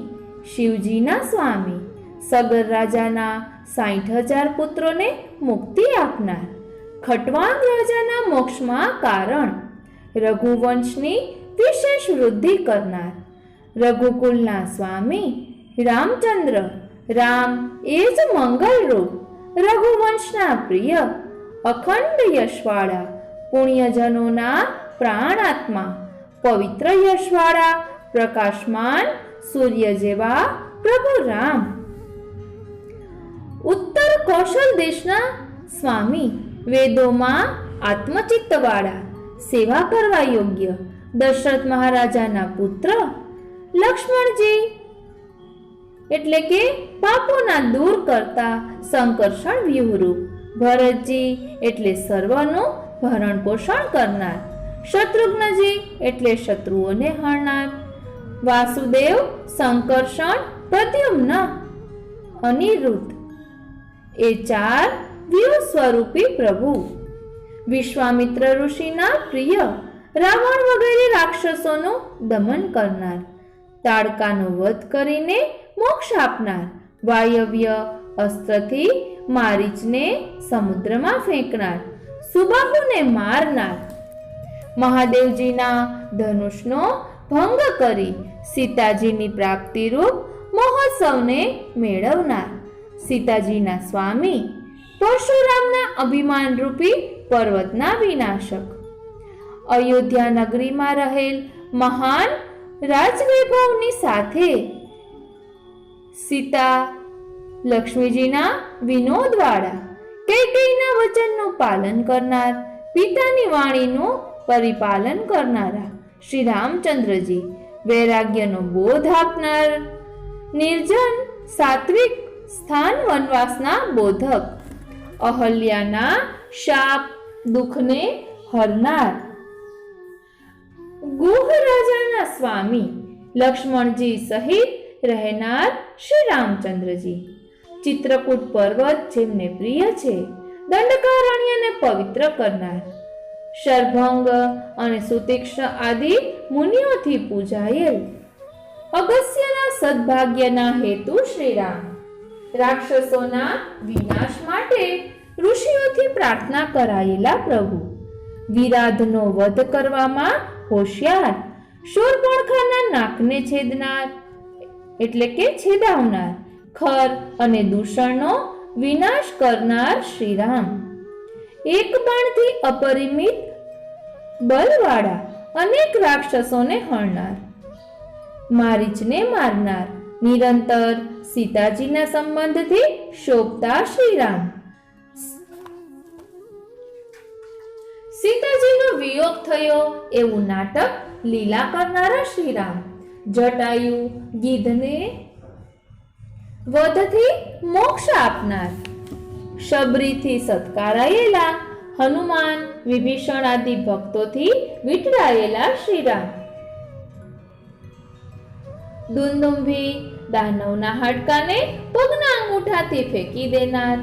શિવજીના સ્વામી, સગર રાજાના 60,000 પુત્રોને મુક્તિ આપનાર, ખટવાંગ રાજાના મોક્ષમાં કારણ, રઘુવંશની વિશેષ વૃદ્ધિ કરનાર, રઘુકુલના સ્વામી, રામચંદ્ર, રામ એ જ મંગલ રૂપ, રઘુવંશના પ્રિય, અખંડ યશવાળા, પુણ્યજનોના પ્રાણાત્મા, પવિત્ર યશવાળા, પ્રકાશમાન સૂર્ય જેવા પ્રભુ રામ, ઉત્તર કૌશલ દેશના સ્વામી, વેદોમાં આત્મચિત્તવાળા, સેવા કરવા યોગ્ય, દશરથ મહારાજાના પુત્ર, લક્ષ્મણજી એટલે કે પાપોના દૂર કરતા સંકર્ષણ વ્યૂહરૂપ, ભરતજી એટલે સર્વનું ભરણ પોષણ કરનાર, શત્રુઘ્નજી એટલે શત્રુઓને હરનાર, વાસુદેવ, સંકર્ષણ, પ્રદ્યુમ્ન, અનિરુદ્ધ એ 4 વ્યૂહ સ્વરૂપી પ્રભુ. વિશ્વામિત્ર ઋષિના પ્રિય, રાવણ વગેરે રાક્ષસોનું દમન કરનાર, તાડકાનો વધ કરીને મોક્ષ આપનાર, વાયવ્ય અસ્ત્રથી મારીચને સમુદ્રમાં ફેંકનાર, સુબાહુને મારનાર, મહાદેવજીના ધનુષનો ભંગ કરી સીતાજીની પ્રાપ્તિરૂપ મહોત્સવને મેળવનાર, સીતાજીના સ્વામી, પરશુરામના અભિમાનરૂપી પર્વતના વિનાશક, અયોધ્યા નગરીમાં રહેલ મહાન રાજવૈભવની સાથે સીતા લક્ષ્મીજીના વિનોદવાળા, કૈકેયીના વચનનું પાલન કરનાર, પિતાની વાણીનું પરિપાલન કરનારા શ્રી રામચંદ્રજી, વૈરાગ્યનો બોધ આપનાર, નિર્જન સાત્વિક સ્થાન વનવાસના બોધક, અહલ્યાના શાપ દુઃખને હરનાર, ગુહ રાજાના સ્વામી, લક્ષ્મણજી સહિત રહેનાર શ્રી રામચંદ્રજી, ચિત્રકૂટ પર્વત જેમને પ્રિય છે, દંડકારણ્યને પવિત્ર કરનાર, શરભંગ અને સુતીક્ષ્ણ આદિ મુનિઓથી પૂજાયેલ, અગસ્યના સદભાગ્યના હેતુ શ્રીરામ, રાક્ષસોના વિનાશ માટે ઋષિઓથી પ્રાર્થના કરાયેલા પ્રભુ, વિરાધનો વધ કરવામાં હોશિયાર, શૂર્પણખાના નાકને છેદનાર એટલે કે છેદાવનાર, ખર અને દૂષણનો વિનાશ કરનાર શ્રીરામ, એક બાણથી અપરિમિત બલવાળા અનેક રાક્ષસોને હણનાર, મારીચને મારનાર, નિરંતર સીતાજીના સંબંધથી શોભતા શ્રીરામ, સીતાજીનો વિયોગ થયો એવું નાટક લીલા કરનારા શ્રીરામ, જટાયુ ગીધને વધથી મોક્ષ આપનાર, શબરીથી સત્કારાયેલા હનુમાન, વિભીષણ આદિ ભક્તોથી વિટરાયેલા શ્રીરામ, દુંદુંભી દાનવના હાડકાને પગના અંગૂઠાથી ફેંકી દેનાર,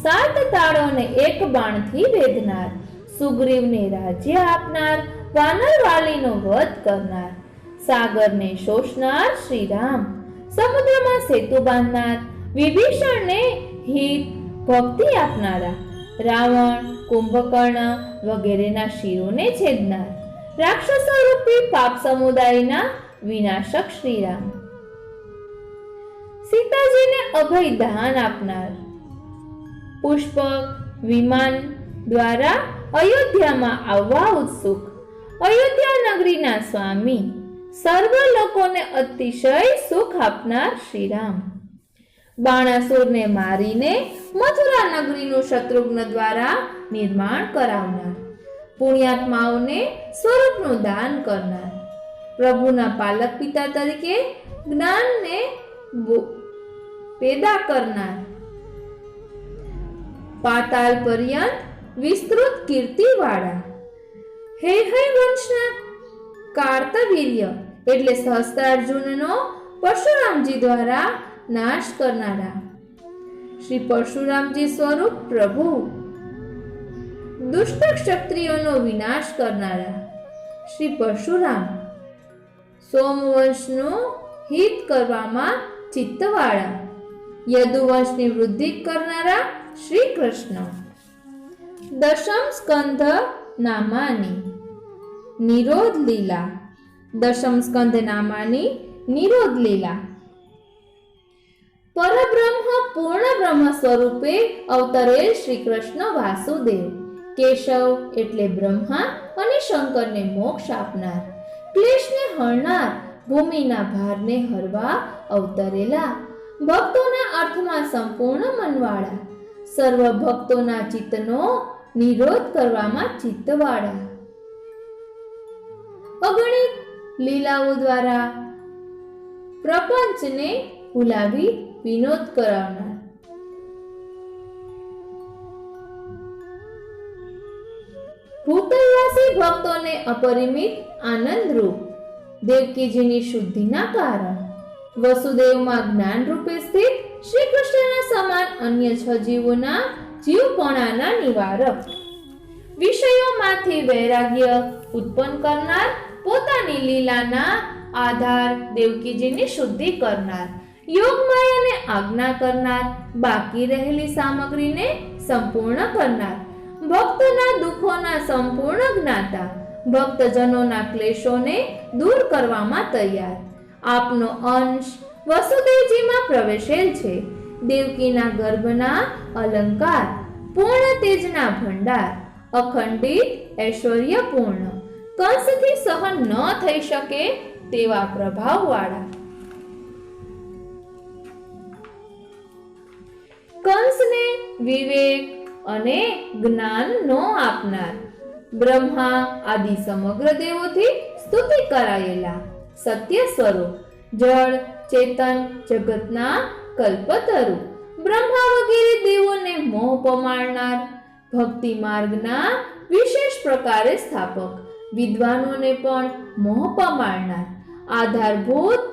7 તાળોને એક બાણથી વેધનાર, સુગ્રીવને રાજ્ય આપનાર, વાનરવાલીનો વધ કરનાર, સાગરને શોષનાર શ્રીરામ, સમુદ્રમાં સેતુ બાંધનાર, વિભીષણને હિત ભક્તિ આપનારા, રાવણ, કુંભકર્ણ વગેરેના શિરોને છેદનાર, રાક્ષસો રૂપી પાપ સમુદાયના વિનાશક શ્રીરામ, સીતાજીને અભય દાન આપનાર, પુષ્પક વિમાન દ્વારા અયોધ્યામાં આવવા ઉત્સુક, અયોધ્યા નગરીના સ્વામી, સર્વ લોકોને અતિશય સુખ આપનાર શ્રીરામ, બાણાસુરને મારીને મથુરા નગરીનું શત્રુઘ્ન દ્વારા નિર્માણ કરાવનાર, પુણ્યાત્માઓને સ્વરૂપનું દાન કરનાર, પ્રભુના પાલક પિતા તરીકે જ્ઞાનને પેદા કરનાર, પાતાલ પર્યંત વિસ્તૃત કીર્તિવાળા, હૈહય વંશના કાર્તવીર્ય એટલે સહસ્ત્રાર્જુનનો પરશુરામજી દ્વારા નાશ કરનારા, શ્રી પરશુરામજી સ્વરૂપ પ્રભુ, દુષ્ટ ક્ષત્રિયોનો વિનાશ કરનારા શ્રી પરશુરામ, સોમવંશનું હિત કરવામાં ચિત્તવાળા, યદુવંશની વૃદ્ધિ કરનારા શ્રી કૃષ્ણ, દશમ સ્કંધ નામાની નિરોધ લીલા, દશમ સ્કંધ નામાની નિરોધ લીલા, પરબ્રહ્મ પૂર્ણ બ્રહ્મ સ્વરૂપે અવતરેલ શ્રી કૃષ્ણ વાસુદેવ, કેશવ એટલે બ્રહ્મા અને શંકરને મોક્ષ આપનાર, ક્લેશને હરનાર, ભૂમિના ભારને હરવા અવતરેલા, ભક્તોના અર્થમાં સંપૂર્ણ મનવાળા, સર્વ ભક્તોના ચિત્તનો નિરોધ કરવામાં ચિત્તવાળા, અગણિત લીલાઓ દ્વારા પ્રપંચને ભૂલાવી વિનોદ કરાવનાર, ભૂતલવાસી ભક્તોને અપરિમિત આનંદરૂપ દેવકીજીની શુદ્ધિના કારણ વસુદેવમાં જ્ઞાન રૂપે સ્થિત શ્રી કૃષ્ણના સમાન અન્ય સજીવોના જીવપણાના નિવારક વિષયોમાંથી વૈરાગ્ય ઉત્પન્ન કરનાર પોતાની લીલાના આધાર દેવકીજીની શુદ્ધિ કરનાર યોગમાયાને આજ્ઞા કરનાર બાકી રહેલી સામગ્રીને સંપૂર્ણ કરનાર ભક્તના દુઃખોના સંપૂર્ણ જ્ઞાતા ભક્તજનોના ક્લેશોને દૂર કરવામાં તૈયાર આપનો અંશ વસુદેવજીમાં પ્રવેશેલ છે દેવકીના ગર્ભના અલંકાર પૂર્ણ તેજના ભંડાર અખંડિત ઐશ્વર્યપૂર્ણ કંસથી સહન ન થઈ શકે તેવા પ્રભાવવાળા કંસને વિવેક અને જ્ઞાન નો આપનાર બ્રહ્મા આદિ સમગ્ર દેવોથી સ્તુતિ કરાયેલા સત્ય સ્વરૂપ જળ ચેતન જગતના કલ્પતરુ બ્રહ્મા વગેરે દેવોને મોહ પમાડનાર ભક્તિ માર્ગના વિશેષ પ્રકારે સ્થાપક વિદ્વાનોને પણ મોહ પમાડનાર આધારભૂત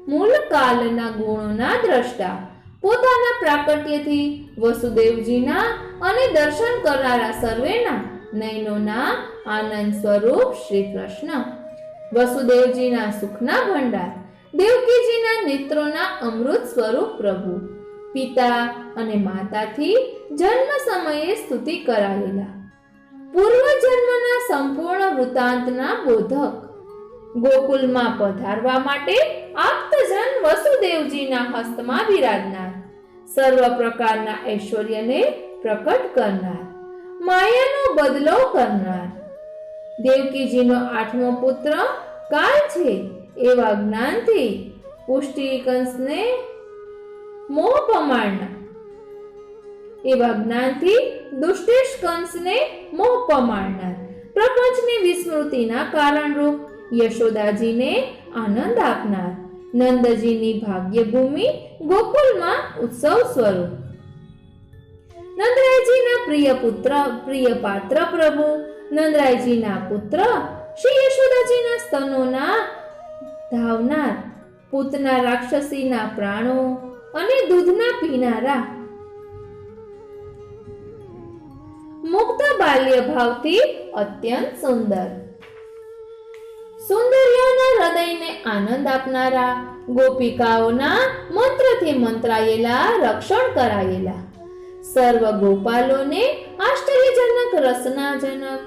મૂળ કાલના ગુણોના દ્રષ્ટા પોતાના પ્રાકટ્યથી વસુદેવજીના અને દર્શન કરનારા સર્વેના નયનોના આનંદ સ્વરૂપ શ્રી કૃષ્ણ વસુદેવજીના સુખના ભંડાર દેવકીજીના નેત્રોના અમૃત સ્વરૂપ પ્રભુ પિતા અને માતાથી જન્મ સમયે સ્તુતિ કરાયેલા પૂર્વ જન્મના સંપૂર્ણ વૃતાંતના બોધક ગોકુલમાં પધારવા માટે આપ્તજન વસુદેવજીના હસ્તમાં બિરાજનાર સર્વ પ્રકારના ઐશ્વર્યને પ્રકટ કરનાર માયાનો બદલો કરનાર દેવકીજીનો 8મો પુત્ર કાલ છે એવા જ્ઞાનથી પુષ્ટિ કંસને મોહ પમાડનાર એવા જ્ઞાનથી દુષ્ટેશ કંસને મોહ પમાડનાર પ્રપંચની વિસ્મૃતિના કારણરૂપ યશોદાજીને આનંદ આપનાર નંદજીની ભાગ્યભૂમિ ગોકુલમાં ઉત્સવ સ્વરૂપ નંદરાયજીના પ્રિય પાત્ર પ્રભુ નંદરાયજીના પુત્ર શ્રી યશોદાજીના સ્તનોના ધાવનાર પૂતના રાક્ષસીના પ્રાણો અને દૂધના પીનારા મુક્ત બાલ્ય ભાવથી અત્યંત સુંદર સુંદરીઓના હૃદયને આનંદ આપનારા ગોપિકાઓના મંત્રથી મંત્રાયેલા રક્ષણ કરાયેલા સર્વ ગોપાલોને આશ્ચર્યજનક રસનાજનક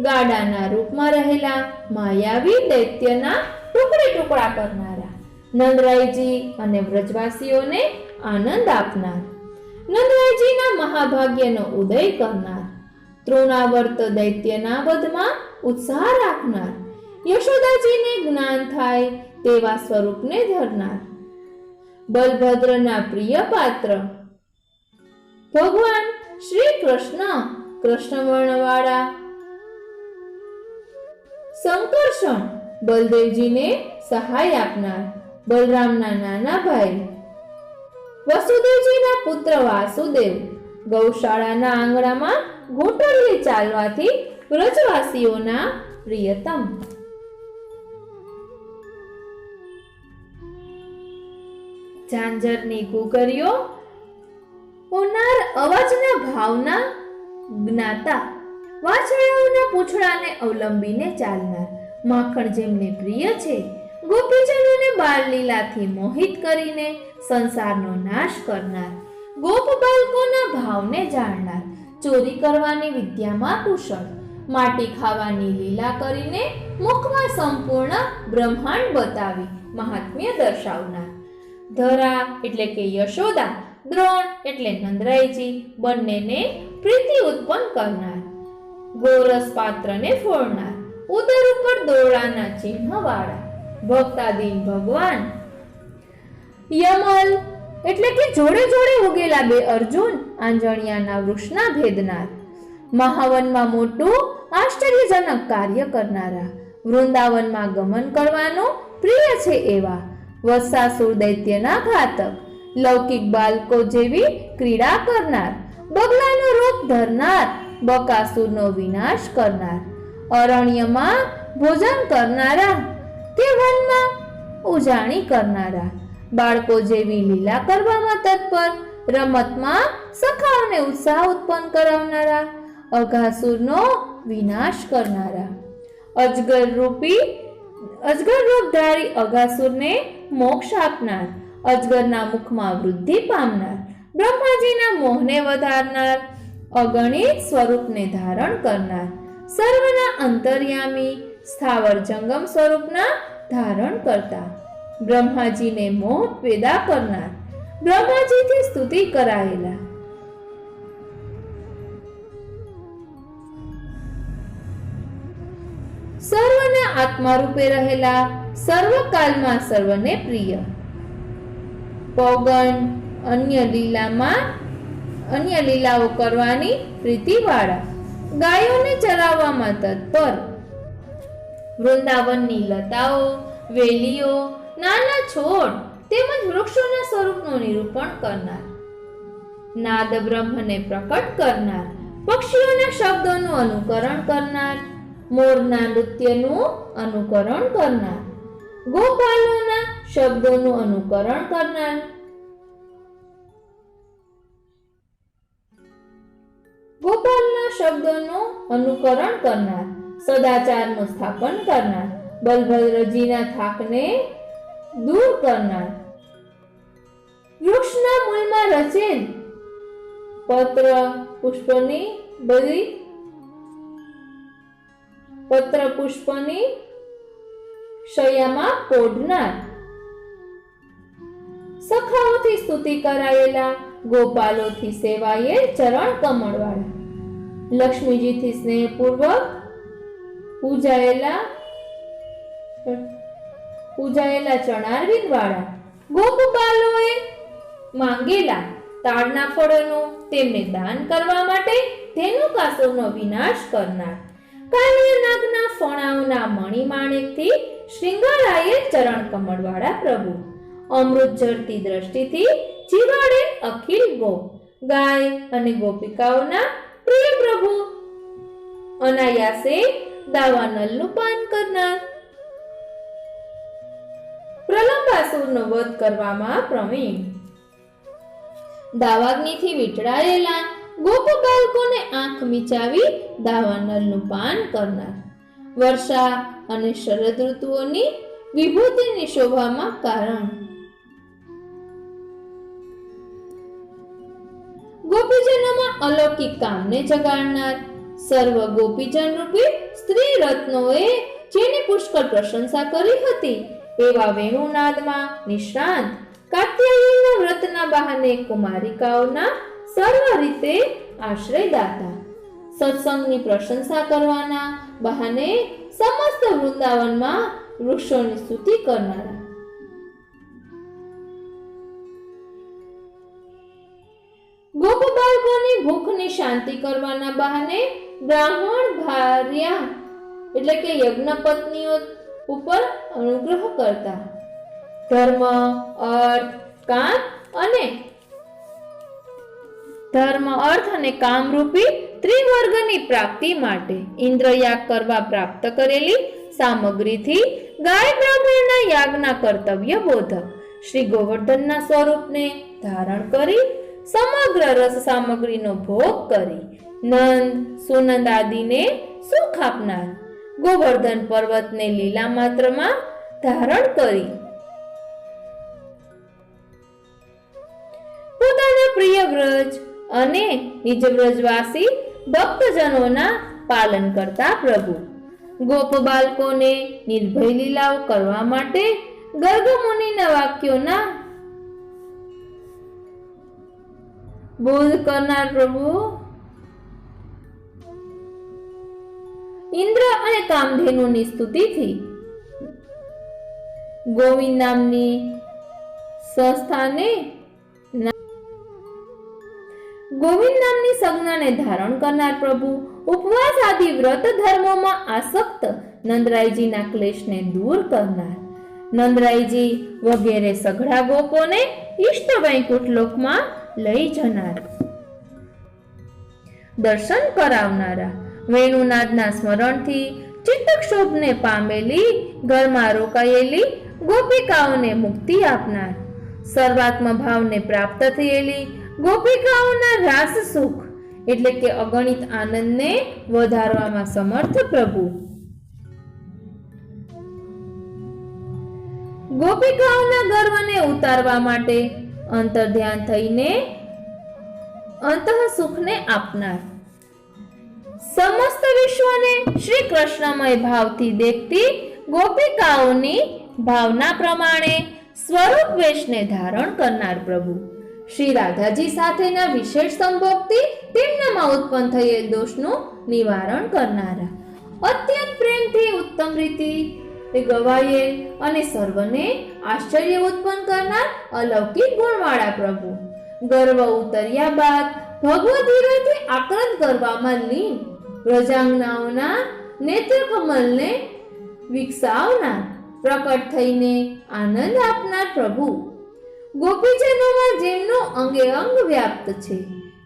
ગાડાના રૂપમાં રહેલા માયાવી દૈત્યના ટુકડા કરનારા નંદરાયજી અને વ્રજવાસીઓને આનંદ આપનાર નંદરાયજીના મહાભાગ્યનો ઉદય કરનાર તૃણાવર્ત દૈત્યના વધમાં ઉત્સાહ રાખનાર યશોદાજીને જ્ઞાન થાય તેવા સ્વરૂપને ધરનાર બલભદ્રના પ્રિય પાત્ર ભગવાન શ્રી કૃષ્ણ કૃષ્ણવર્ણવાળા સંકર્ષણ બલદેવજીને સહાય આપનાર બલરામના નાના ભાઈ વસુદેવજીના પુત્ર વાસુદેવ ગૌશાળાના આંગણામાં ઘૂંટણીએ ચાલવાથી વ્રજવાસીઓના પ્રિયતમ ઝાંઝરની ઘૂઘરીઓ હોનાર અવાજના ભાવના જ્ઞાતા વાછરડાઓના પૂંછડાને અવલંબીને ચાલનાર માખણ જેમને પ્રિય છે ગોપીજનોને બાળલીલાથી મોહિત કરીને સંસારનો નાશ કરનાર ગોપ બાળકોના ભાવને જાણનાર ચોરી કરવાની વિદ્યામાં કુશળ માટી ખાવાની લીલા કરીને મુખમાં સંપૂર્ણ બ્રહ્માંડ બતાવી મહાત્મ્ય દર્શાવનાર ધરા એટલે કે યશોદા દ્રોણ એટલે નંદરાયજી બંનેને પ્રીતિ ઉત્પન્ન કરનાર ગોરસ પાત્રને ફોડનાર ઉદર ઉપર દોરડાના ચિહ્ન વાળા ભક્તાદીન ભગવાન યમલ એટલે કે જોડે જોડે ઉગેલા બે અર્જુન આંજણિયાના વૃક્ષના ભેદનાર મહાવનમાં મોટું આશ્ચર્યજનક કાર્ય કરનારા વૃંદાવનમાં ગમન કરવાનું પ્રિય છે એવા વત્સાસુર દૈત્યના ઘાતક લૌકિક બાળકો જેવી ક્રીડા કરનાર બગલાનું રૂપ ધરનાર બકાસુરનો વિનાશ કરનાર, અરણ્યમાં ભોજન કરનારા કે વનમાં ઉજાણી કરનારા, બાળકો જેવી લીલા કરવામાં તત્પર, રમતમાં સખાઓને ઉત્સાહ ઉત્પન્ન કરાવનારા, અઘાસુરનો વિનાશ કરનારા, અજગર રૂપધારી અઘાસુરને મોક્ષ આપનાર, અજગરના મુખમાં વૃદ્ધિ પામનાર, બ્રહ્માજીના મોહને વધારનાર, અગણિત સ્વરૂપને ધારણ કરનાર, સર્વના અંતર્યામી, સ્થાવર જંગમ સ્વરૂપના ધારણ કરતા, બ્રહ્માજીને મોહ પેદા કરનાર, બ્રહ્માજીથી સ્તુતિ કરાયેલા, સર્વના આત્મા રૂપે રહેલા, સર્વકાલમાં સર્વને પ્રિય, પૌગણ, અન્ય લીલાઓ કરવાની પ્રીતિવાળા, ગાયોને ચરાવવામાં તત્પર, વૃંદાવનની લતાઓ, વેલીઓ, નાના છોડ તેમજ વૃક્ષોના સ્વરૂપનું નિરૂપણ કરનાર, નાદ બ્રહ્મને પ્રકટ કરનાર, પક્ષીઓના શબ્દોનું અનુકરણ કરનાર, મોરના નૃત્યનું અનુકરણ કરનાર, ગોપાલોના શબ્દોનું અનુકરણ કરનાર, સદાચારનું સ્થાપન કરનાર, બલભદ્રજીના થાકને દૂર કરનાર, વૃક્ષના મૂળમાં રચેલ પત્ર પુષ્પની શયામાં પોઢનાર, સખાઓથી સ્તુતિ કરાયેલા, ગોપાલોથી સેવાયેલ ચરણ કમળવાળા, લક્ષ્મીજીથી સ્નેહપૂર્વક પૂજાયેલા ચણારવિંદ વાળા, ગોપબાલોએ માંગેલા તાડના ફળોનું તેમને દાન કરવા માટે ધેનુકાસુરનો વિનાશ કરનાર, કાલિયાનાગના ફણાઓના મણિમાણિકથી શૃંગારાયેલ ચરણ કમળવાળા પ્રભુ, અમૃત ઝરતી દ્રષ્ટિથી જીવાડે અખિલ ગોપ, ગાય અને ગોપિકાઓના પ્રિય પ્રભુ, અનાયાસે દાવાનલનું પાન કરનાર, પ્રલંબાસુરનો વધ કરવામાં પ્રવીણ, દાવાગ્નિથી વીંટળાયેલા ગોપ બાળકોને આંખ મીચાવી દાવાનલનું પાન કરનાર, વર્ષા અને શરદ ઋતુઓની વિભૂતિની શોભામાં કારણ, ગોપીજનોમાં અલૌકિક કામને જગાડનાર, સર્વ ગોપીજન રૂપી સ્ત્રી રત્નોએ જેની પુષ્કળ પ્રશંસા કરી હતી એવા વેણુનાદમાં નિષ્ણાંત, કાત્યાયનના વ્રતના બહાને કુમારિકાઓના સર્વ રીતે આશ્રયદાતા, સત્સંગની પ્રશંસા કરવાના બહાને સમસ્ત વૃંદાવનમાં વૃક્ષોની સ્તુતિ કરનારા, ગોપ બાળકોની ભૂખની શાંતિ કરવાના બહાને બ્રાહ્મણ ભાર્યા એટલે કે યજ્ઞ પત્નીઓ ઉપર અનુગ્રહ કરતા, ધર્મ અર્થ અને કામ રૂપી ત્રિવર્ગની પ્રાપ્તિ માટે ઇન્દ્રયાગ કરવા પ્રાપ્ત કરેલી સામગ્રીથી ગાય બ્રાહ્મણના યાગના કર્તવ્ય બોધક શ્રી ગોવર્ધનના સ્વરૂપને ધારણ કરી સમગ્ર રસ સામગ્રીનો ભોગ કરી નંદ સુનંદ આદિને સુખ આપનાર, ગોવર્ધન પર્વતને લીલા માત્રમાં ધારણ કરી પોતાના પ્રિય વ્રજ અને નિજ વ્રજવાસી ભક્તજનોના પાલન કરતા પ્રભુ, ગોપ બાળકોને નિર્ભય લીલાઓ કરવા માટે ગર્ગ મુનિના વાક્યોના બોધ કરનાર પ્રભુ, ઇન્દ્ર અને કામધેનુની સ્તુતિથી ગોવિંદ નામની સંજ્ઞાને ધારણ કરનાર પ્રભુ, ઉપવાસ આદિ વ્રત ધર્મોમાં આસક્ત નંદરાયજીના ક્લેશને દૂર કરનાર, નંદરાયજી વગેરે સઘળા ગોપોને ઇષ્ટ વૈકુંઠ લોકમાં લઈ જનાર, દર્શન કરાવનારા, વેણુનાદના સ્મરણથી ચિત્તક્ષોભને પામેલી, ઘરમાં રોકાયેલી ગોપિકાઓને મુક્તિ આપનાર, સર્વાત્મ ભાવને પ્રાપ્ત થયેલી ગોપિકાઓના રાસ સુખ એટલે કે અગણિત આનંદને વધારવામાં સમર્થ પ્રભુ. ગોપિકાઓના ગર્વને ઉતારવા માટે અંતર્ધ્યાન થઈને અંતઃ સુખને આપનાર, સમસ્ત વિશ્વને શ્રી કૃષ્ણમય ભાવથી દેખતી ગોપિકાઓની ભાવના પ્રમાણે સ્વરૂપ વેશને ધારણ કરનાર પ્રભુ. શ્રી રાધાજી સાથેના વિશેષ સંભોગથી તેમનામાં ઉત્પન્ન થયેલ દોષનું નિવારણ કરનારા, અત્યંત પ્રેમથી ઉત્તમ રીતે ગવાયેલ અને સર્વને આશ્ચર્ય ઉત્પન્ન કરનાર અલૌકિક ગુણવાળા પ્રભુ. ગર્વ ઉતર્યા બાદ ભગવદ વિરહથી આક્રંદ કરવામાં લીન વ્રજાંગનાઓના નેત્રકમલને વિકસાવનાર, પ્રકટ થઈને આનંદ આપનાર પ્રભુ. ગોપીજનોમાં જેમનો અંગે અંગ વ્યાપ્ત છે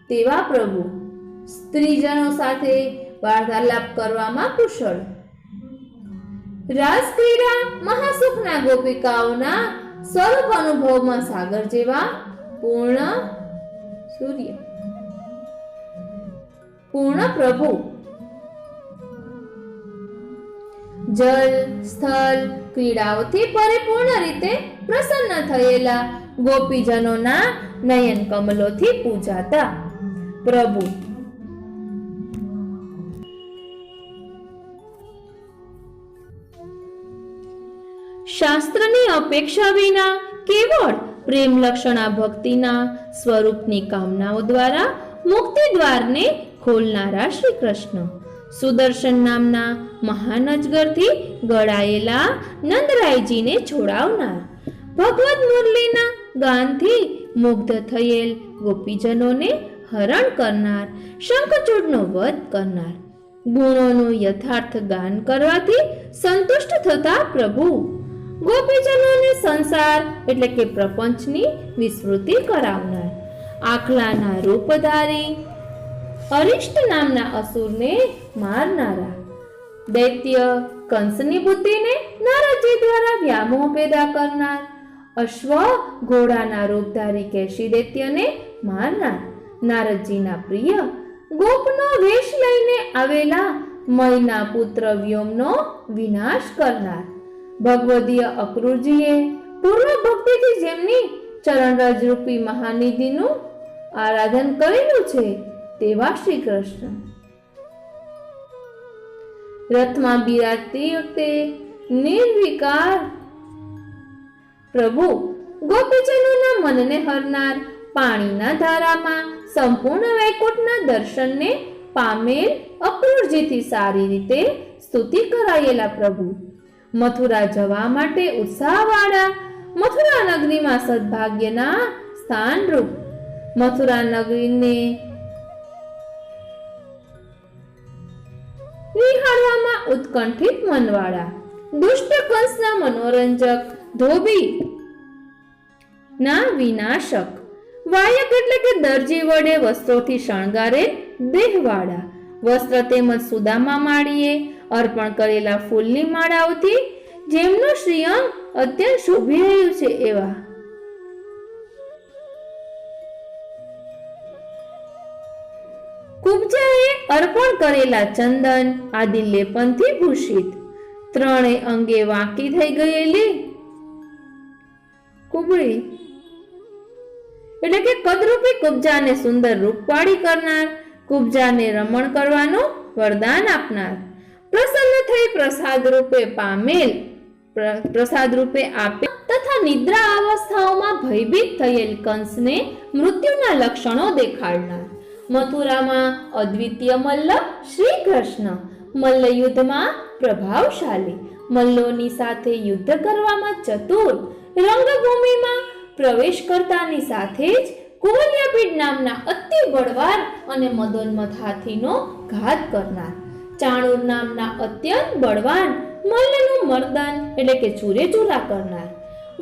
તેવા પ્રભુ, સ્ત્રીજનો સાથે વાર્તાલાપ કરવામાં કુશળ, રાસ ક્રીડા મહાસુખના ગોપિકાઓના સ્વરૂપ અનુભવમાં સાગર જેવા પૂર્ણ પ્રભુ. જલ સ્થળ ક્રીડાઓથી પરિપૂર્ણ રીતે પ્રસન્ન થયેલા ગોપીજનોના નયન કમલોથી પૂજાતા પ્રભુ. શાસ્ત્રની અપેક્ષા વિના કેવળ પ્રેમ લક્ષણા ભક્તિના સ્વરૂપની કામનાઓ દ્વારા મુક્તિ દ્વારને ખોલનારા શ્રી કૃષ્ણ, સુદર્શન નામના મહાન અજગરથી ગળાયેલા નંદરાયજીને છોડાવનાર, ભગવદ મુરલીના ગાનથી મુગ્ધ થયેલ ગોપીજનોને હરણ કરનાર, શંખચૂડનો વધ કરનાર, ગુણોનું યથાર્થ ગાન કરવાથી સંતુષ્ટ થતા પ્રભુ. ગોપીજનોને સંસાર એટલે કે પ્રપંચની વિસ્મૃતિ કરાવનાર, આખલાના રૂપધારી અરિષ્ટ નામના અસુરને મારનારા, દૈત્ય કંસની બુદ્ધિને નારદજી દ્વારા વ્યામોહ પેદા કરનાર, અશ્વ ઘોડાના રૂપધારી કેશી દૈત્યને મારનાર, નારદજીના પ્રિય ગોપનો વેશ લઈને આવેલા મયના પુત્ર વ્યોમનો વિનાશ કરનાર, ભગવદીય અક્રૂરજીએ પૂર્વ ભક્તિથી જેમની ચરણરજ રૂપી મહાનિધિનું આરાધન કરેલું છે તેવા શ્રી કૃષ્ણ. રથમાં બિરાજતી વખતે નિર્વિકાર પ્રભુ, ગોપીજનોના મનને હરનાર, પાણીના ધારામાં સંપૂર્ણ વૈકુંઠના દર્શનને પામેલ અક્રૂરજીથી સારી રીતે સ્તુતિ કરાયેલા પ્રભુ. મથુરા જવા માટે ઉત્સાહવાળા, મથુરા નગરીમાં સદભાગ્યના સ્થાનરૂપ, મથુરા નગરીને નિહાળવામાં ઉત્કંઠિત મનવાળા, દુષ્ટ કંસના મનોરંજક, ધોબી ના વિનાશક, વાયક એટલે કે દરજી વડે વસ્ત્રોથી શણગારે દેહવાળા, વસ્ત્ર તેમજ સુદામા માળીએ અર્પણ કરેલા ફૂલની માળાઓથી જેમનું શ્રીઅંગ અત્યંત શોભી રહ્યું છે એવા, કુબજાએ અર્પણ કરેલા ચંદન આદિ લેપનથી ભૂષિત, ત્રણેય અંગે વાંકી થઈ ગયેલી કુબળી એટલે કે કદરૂપી કુબજાને સુંદર રૂપવાળી કરનાર, કુબજાને રમણ કરવાનું વરદાન આપનાર, પ્રસન્ન થઈ પ્રસાદ રૂપે આપે તથા નિદ્રા અવસ્થાઓમાં ભયભીત થયેલ કંસને મૃત્યુના લક્ષણો દેખાડનાર, મથુરામાં અદ્વિતીય મલ્લ શ્રી કૃષ્ણ, મલ્લ યુદ્ધમાં પ્રભાવશાળી, મલ્લોની સાથે યુદ્ધ કરવામાં ચતુર, રંગભૂમિમાં પ્રવેશ કરતાની સાથે જ કુવલ્યાપીડ નામના અતિ બળવાન અને મદોન્મથ હાથીનો ઘાત કરનાર, ચાણૂર નામના અત્યંત બળવાન મલ્લનું મર્દન એટલે કે ચૂરેચૂરા કરનાર,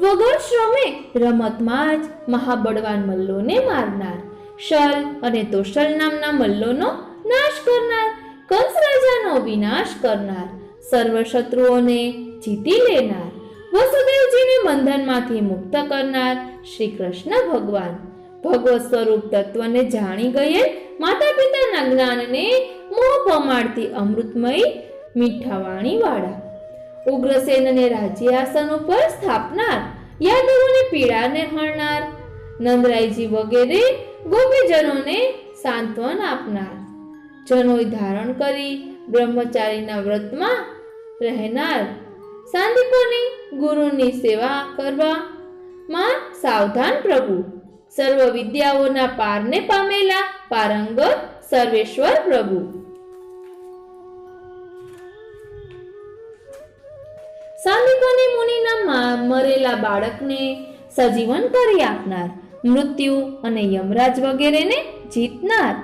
વગર શ્રમે રમતમાં જ મહાબળવાન મલ્લોને મારનાર, શલ અને તોષલ નામના મલ્લોનો નાશ કરનાર, કંસ રાજાનો વિનાશ કરનાર, સર્વ શત્રુઓને જીતી લેનાર, વસુદેવજીને બંધનમાંથી મુક્ત કરનાર શ્રી કૃષ્ણ ભગવાન, ભગવત સ્વરૂપ તત્વને જાણી ગયેલ, માતા પિતાના જ્ઞાનને મોહ પમાડતી અમૃતમય મીઠા વાણી વાળા, ઉગ્રસેનને રાજ્યાસન ઉપર સ્થાપનાર, યાદવોની પીડાને હરનાર, નંદરાયજી વગેરે ગોપીજનોને સાંત્વન આપનાર, જનોય ધારણ કરી બ્રહ્મચારીના વ્રતમાં રહેનાર, સાંદીપની ગુરુની સેવા કરવામાં સાવધાન પ્રભુ, સર્વ વિદ્યાઓના પારને પામેલા પારંગત સર્વેશ્વર પ્રભુ, સાંદીપની મુનિના મરેલા બાળકને સજીવન કરી આપનાર, મૃત્યુ અને યમરાજ વગેરેને જીતનાર,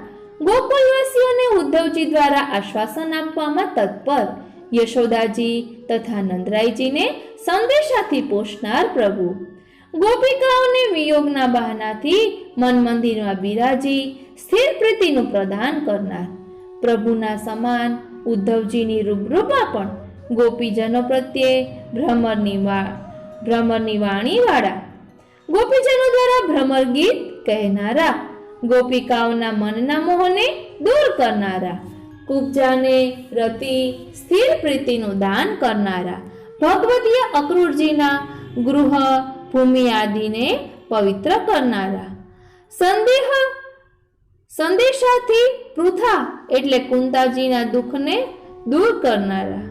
ગોકુલવાસીઓને ઉદ્ધવજી દ્વારા આશ્વાસન આપવામાં તત્પર, યશોદાજી તથા નંદરાયજીને સંદેશાથી પોષનાર પ્રભુ, ગોપિકાઓને વિયોગના બહાનાથી મન મંદિરમાં બિરાજી સ્થિર પ્રીતિનું પ્રદાન કરનાર, પ્રભુના સમાન ઉદ્ધવજીની રૂબરૂમાં પણ ગોપીજનો પ્રત્યે ભ્રમરની વાણી વાળા, ગોપીજનો દ્વારા ભ્રમર ગીત કહેનારા, ગોપિકાઓના મનના મોહને દૂર કરનારા, કુબ્જાને રતિ સ્થિર પ્રીતિનું દાન કરનારા, ભગવતીય અક્રૂરજીના ગૃહ ભૂમિ આદિને પવિત્ર કરનારા, સંદેશાથી પૃથા એટલે કુંતાજીના દુઃખને દૂર કરનારા,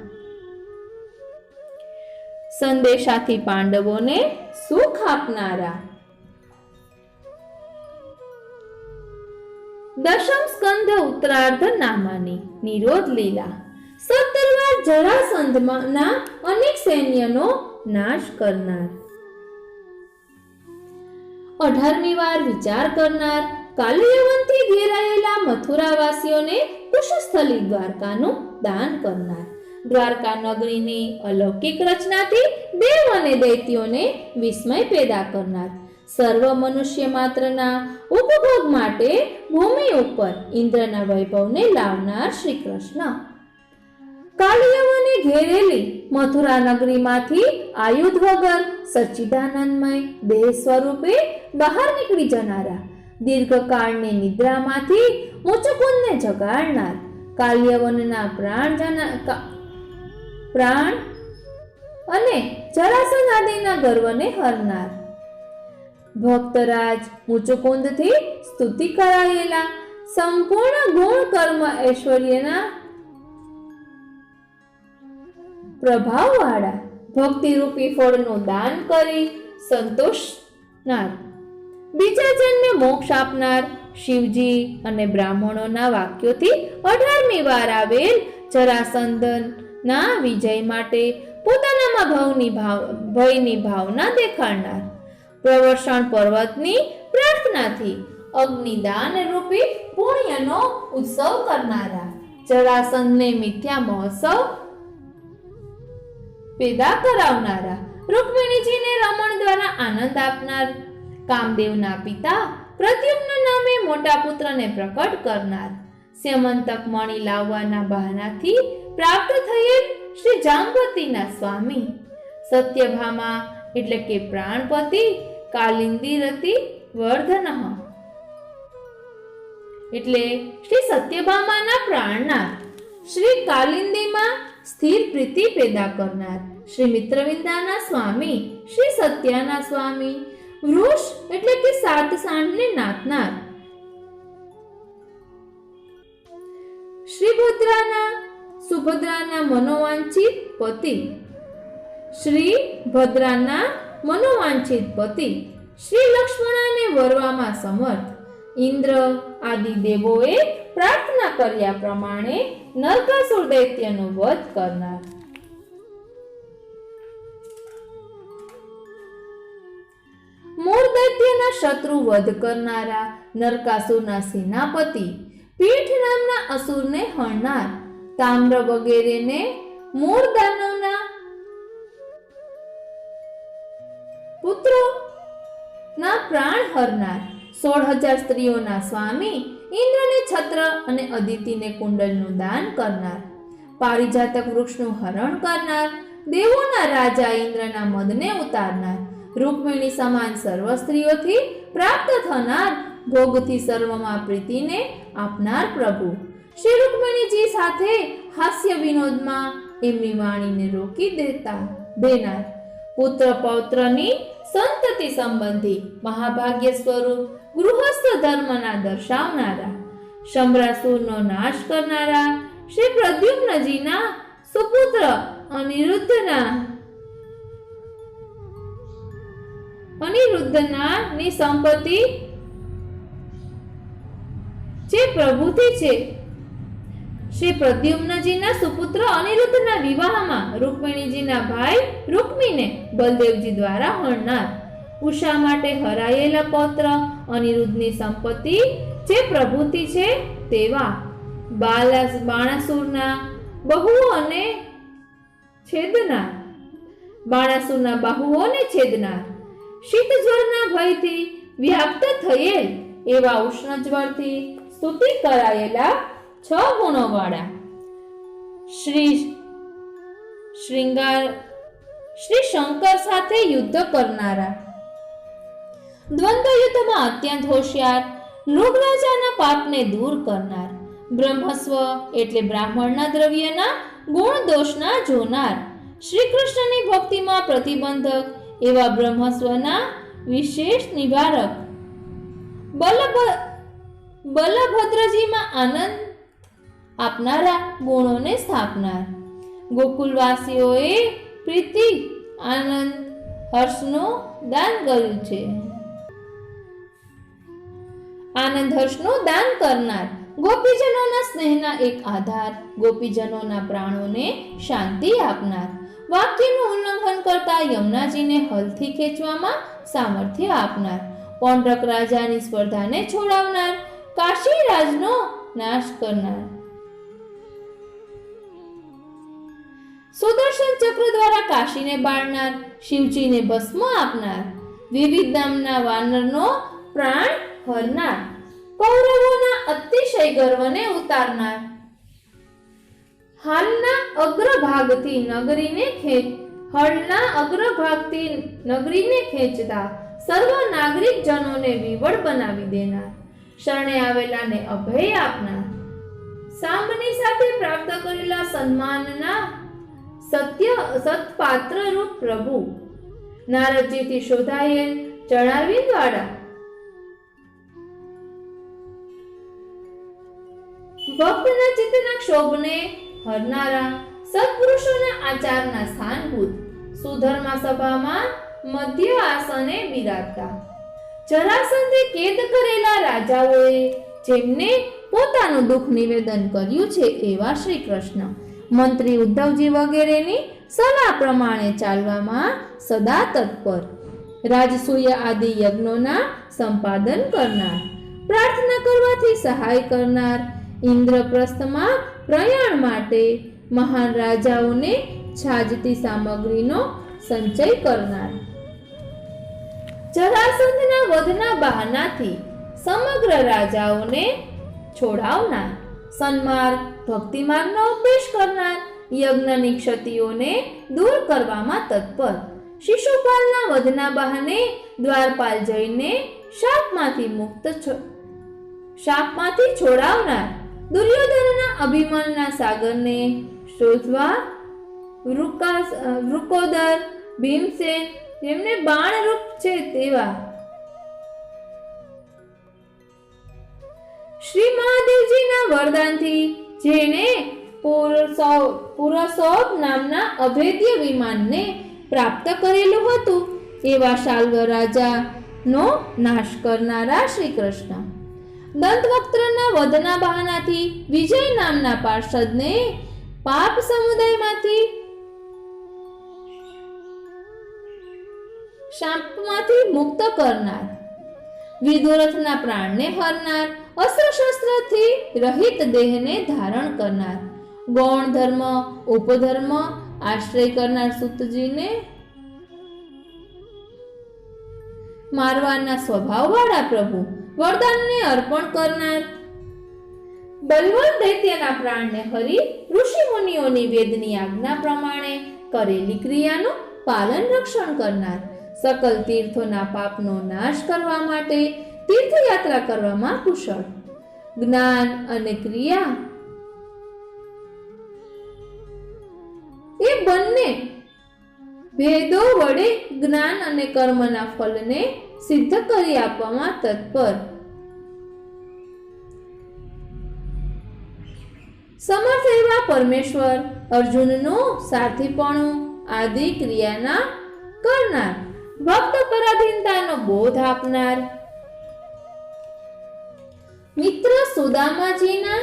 સંદેશાથી પાંડવોને સુખ આપનારા, દશમ સ્કંધ ઉત્તરાર્ધ નામાની નિરોધ લીલા, 17 વાર જરાસંધના અનેક સૈન્યનો નાશ કરનાર, 18મી વાર વિચાર કરનાર, કાલયવનથી ઘેરાયેલા મથુરાવાસીઓને કુશસ્થલી દ્વારકાનું દાન કરનાર, દ્વારકા નગરીની અલૌકિક રચનાથી દેવ અને દૈત્યોને વિસ્મય પેદા કરનાર, સર્વ મનુષ્ય માત્રના ઉપભોગ માટે ભૂમિ ઉપર ઇન્દ્રના વૈભવને લાવનાર શ્રી કૃષ્ણ, કાલયવને ઘેરેલી મથુરા નગરીમાંથી આયુધ વગર સચ્ચિદાનંદમય દેહ સ્વરૂપે બહાર નીકળી જનારા, દીર્ઘકાળની નિદ્રામાંથી મુચુકુંદને જગાડનાર, કાલ્યવનના પ્રાણ અને જરાસંધ આદિના ગર્વને હરનાર, ભક્તરાજ મુચુકુંદથી સ્તુતિ કરાયેલા સંપૂર્ણ ગુણ કર્મ ઐશ્વર્યના પ્રભાવવાળા, ભક્તિરૂપી ફળનું દાન કરી સંતોષનાર, બીજા જન્મે મોક્ષ આપનાર શિવજી અને બ્રાહ્મણોના વાક્યોથી 18મી વાર આવેલ જરાસંધના વિજય માટે પોતાનામાં ભયની ભાવના દેખાડનાર, પ્રવર્ષણ પર્વતની પ્રાર્થનાથી અગ્નિદાન રૂપી પુણ્યનો ઉત્સવ કરનારા, જરાસંધને મિથ્યા મહોત્સવ પેદા કરાવનારા, રૂકમિણીજીને રમણ દ્વારા આનંદ આપનાર, કામદેવના પિતા પ્રદ્યુમ્ન નામે મોટા પુત્રને પ્રકટ કરનાર, સ્યમંતક મણિ લાવવાના બહાનાથી પ્રાપ્ત થયેલ શ્રી જાંબવતીના સ્વામી, સત્યભામા એટલે કે પ્રાણપતિ, કાલિંદી રતિ વર્ધનઃ એટલે શ્રી સત્યભામાના પ્રાણનાથ, શ્રી કાલિંદીમાં સ્થિર પ્રીતિ પેદા કરનાર, શ્રી મિત્રવિંદાના સ્વામી, શ્રી સત્યાના સ્વામી, વૃષ એટલે કે સાત સાંઢને નાથનાર, શ્રી સુભદ્રાના મનોવાંછિત પતિ, શ્રી ભદ્રાના મનોવાંછિત પતિ, શ્રી લક્ષ્મણાને વરવામાં સમર્થ, ઇન્દ્ર આદિ દેવોએ પ્રાર્થના કર્યા પ્રમાણે નરકાસુર દૈત્યનો વધ કરનાર, મૂળ દૈત્યના શત્રુ વધ કરનારા નરકાસુરના સેનાપતિ, પીઠ નામના અસુરને હણનાર, તામ્ર વગેરેને મૂળ દાનવના પુત્રોના પ્રાણ હરનાર, 16,000 સ્ત્રીઓના સ્વામી, ઇન્દ્રને છત્ર અને અદિતિને કુંડલનું દાન કરનાર, પારિજાતક વૃક્ષનું હરણ કરનાર, દેવોના રાજા ઇન્દ્રના મદને ઉતારનાર, રૂકમિણી સમાન સર્વ સ્ત્રીઓથી પ્રાપ્ત થનાર, ભોગથી સર્વમાં પ્રીતિને આપનાર પ્રભુ. શ્રી રૂકમિણીજી સાથે હાસ્ય વિનોદમાં એમની વાણીને રોકી દેનાર, પુત્ર પૌત્રની સંતતિ સંબંધી મહાભાગ્ય સ્વરૂપ ગૃહસ્થ ધર્મના દર્શાવનારા, શંભરાસુરનો નાશ કરનારા શ્રી પ્રદ્યુમ્નજીના સુપુત્ર અનિરુદ્ધના ની સંપત્તિ જે પ્રભુથી છે. શ્રી પ્રદ્યુમ્નજીના સુપુત્ર અનિરુદ્ધના વિવાહમાં રૂકમિણીજીના ભાઈ રૂકમીને બલદેવજી દ્વારા હણનાર, ઉષા માટે હરાયેલા પૌત્ર અનિરુદ્ધની સંપત્તિ જે પ્રભુથી છે તેવા બાણાસુરના બાહુઓને છેદનાર, શીતજ્વરના ભયથી વ્યાપ્ત થયેલ એવા ઉષ્ણજ્વરથી સ્તુતિ કરાયેલા 6 ગુણોવાળા શ્રી શંકર સાથે યુદ્ધ કરનારા, દ્વંદ્વ યુદ્ધમાં અત્યંત હોશિયાર, મૃગરાજાના પાપને દૂર કરનાર, બ્રહ્મસ્વ એટલે બ્રાહ્મણના દ્રવ્યના ગુણ દોષના જોનાર, શ્રી કૃષ્ણની ભક્તિમાં પ્રતિબંધક એવા બ્રહ્મસ્વના વિશેષ નિવારક, બલભદ્રજીમાં આનંદ આપનારા ગુણોને સ્થાપનાર, ગોકુલવાસીઓએ પ્રીતિ આનંદ હર્ષનું દાન કર્યું છે, આનંદ હર્ષનું દાન કરનાર, ગોપીજનોના સ્નેહના એક આધાર, ગોપીજનોના પ્રાણોને શાંતિ આપનાર, વાક્યનું ઉલ્લંઘન કરતા યમુનાજીને હલથી ખેંચવામાં સામર્થ્ય આપનાર, પૌંડ્રક રાજાની સ્પર્ધાને છોડાવનાર, કાશી રાજનો નાશ કરનાર, સુદર્શન ચક્ર દ્વારા કાશીને બાળનાર, શિવજીને ભસ્મ આપનાર, વિવિધ નામના વાનરનો પ્રાણ હરનાર, કૌરવોના અતિશય ગર્વને ઉતારનાર, હળના અગ્રભાગથી નગરીને ખેંચતા સર્વ નાગરિક જનોને વિવળ બનાવી દેનાર, શરણે આવેલાને અભય આપનાર, સાંભની સાથે પ્રાપ્ત કરેલા સન્માનના સત્પાત્ર રૂપ પ્રભુ, નારદજીથી શોધાયેલ ચણારવિંદ વાળા, ભક્તના ચિત્તના ક્ષોભને હરનારા, સત્પુરુષોના આચારના સ્થાનભૂત, સુધર્મા સભામાં મધ્ય આસને બિરાજતા, જરાસંધે કેદ કરેલા રાજાઓએ જેમને પોતાનું દુઃખ નિવેદન કર્યું છે એવા શ્રી કૃષ્ણ, મંત્રી ઉદ્ધવજી વગેરેની સલાહ પ્રમાણે ચાલવામાં સદા તત્પર, રાજસૂય આદિ યજ્ઞોના સંપાદન કરનાર, પ્રાર્થના કરવાથી સહાય કરનાર, ઇન્દ્રપ્રસ્થમાં પ્રયાણ માટે મહાન રાજાઓને છાજતી સામગ્રીનો સંચય કરનાર, જરાસંધના વધના બહાનાથી સમગ્ર રાજાઓને છોડાવનાર, સન્માર્ગ ભક્તિ માર્ગનો ઉપદેશ કરનાર, યજ્ઞની ક્ષતિઓને દૂર કરવામાં તત્પર, શિશુપાલના વધના બહાને દ્વારપાલ જઈને શાપમાંથી છોડાવનાર, દુર્યોધનના અભિમાનના સાગરને શોધવા વૃકોદર, ભીમસેન જેમને બાણરૂપ છે તેવા, શ્રી મહાદેવજીના વરદાનથી જેણે પુરસૌભ નામના અભેદ્ય વિમાનને પ્રાપ્ત કરેલું હતું એવા શાલ્વ રાજાનો નાશ કરનારા શ્રી કૃષ્ણ, દંતવક્ત્રના વધના બહાનાથી વિજય નામના પાર્ષદને પાપ સમુદાયમાંથી શાપમાંથી મુક્ત કરનાર, વિદુરથના પ્રાણને હરનાર, અસ્ત્ર શસ્ત્રથી રહિત દેહને ધારણ કરનાર, ગૌણ ધર્મ ઉપધર્મ આશ્રય કરનાર સુતજીને મારવાના સ્વભાવવાળા પ્રભુ, વરદાનને અર્પણ કરનાર, બલવંત દૈત્યના પ્રાણને હરી ઋષિ મુનિઓની વેદની આજ્ઞા પ્રમાણે કરેલી ક્રિયાનું પાલન રક્ષણ કરનાર, સકલ તીર્થોના પાપનો નાશ કરવા માટે તીર્થયાત્રા કરવામાં કુશળ, જ્ઞાન અને ક્રિયા એ બંને ભેદો વડે જ્ઞાન અને કર્મના ફલને સિદ્ધ કરી આપવામાં તત્પર, સમર્થ એવા પરમેશ્વર અર્જુનનું સારથીપણું આદિ ક્રિયાના કરનાર, ભક્ત પરાધીનતાનો બોધ આપનાર, મિત્ર સુદામાજીના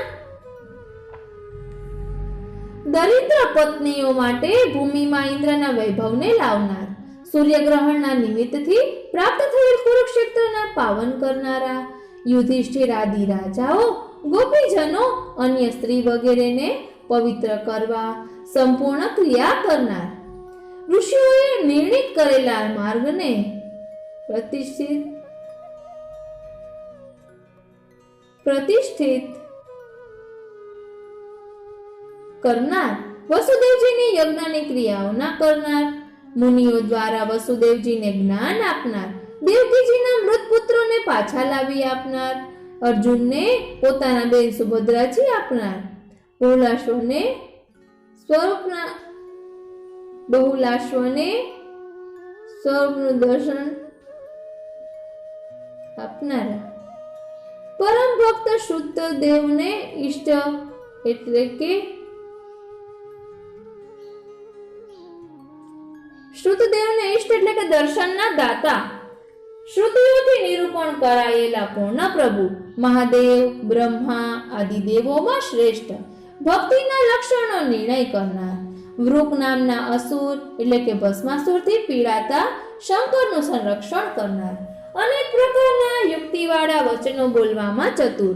દરિદ્ર પત્નીઓ માટે ભૂમિમાં ઇન્દ્રના વૈભવને લાવનાર, સૂર્યગ્રહણના નિમિત્તથી પ્રાપ્ત થયેલ કુરુક્ષેત્રના પાવન કરનારા, યુધિષ્ઠિર આદિ રાજાઓ, ગોપીજનો, અન્ય સ્ત્રી વગેરેને પવિત્ર કરવા સંપૂર્ણ ક્રિયા કરનાર, ઋષિઓએ નિર્ણિત કરેલા માર્ગને પ્રતિષ્ઠિત કરનાર, વસુદેવજીની યજ્ઞની ક્રિયાઓના કરનાર, મુનિઓ દ્વારા વસુદેવજીને જ્ઞાન આપનાર, દેવકીજીના મૃત પુત્રોને પાછા લાવી આપનાર, અર્જુનને પોતાના બેન સુભદ્રાજી આપનાર, બહુલાશ્વને સ્વરૂપનું દર્શન આપનારા, પરમ ભક્ત શુદ્ધ દેવને ઈષ્ટ એટલે કે દર્શનના દાતા, શ્રુતિઓથી નિરૂપણ કરાયેલા પૂર્ણ પ્રભુ, મહાદેવ, બ્રહ્મા આદિ દેવોમાં શ્રેષ્ઠ, ભક્તિના લક્ષણો નિર્ણય કરનાર, વૃક નામના અસુર એટલે કે ભસ્માસુરથી પીડાતા શંકરનું સંરક્ષણ કરનાર, અનેક પ્રકારના યુક્તિવાળા વચનો બોલવામાં ચતુર,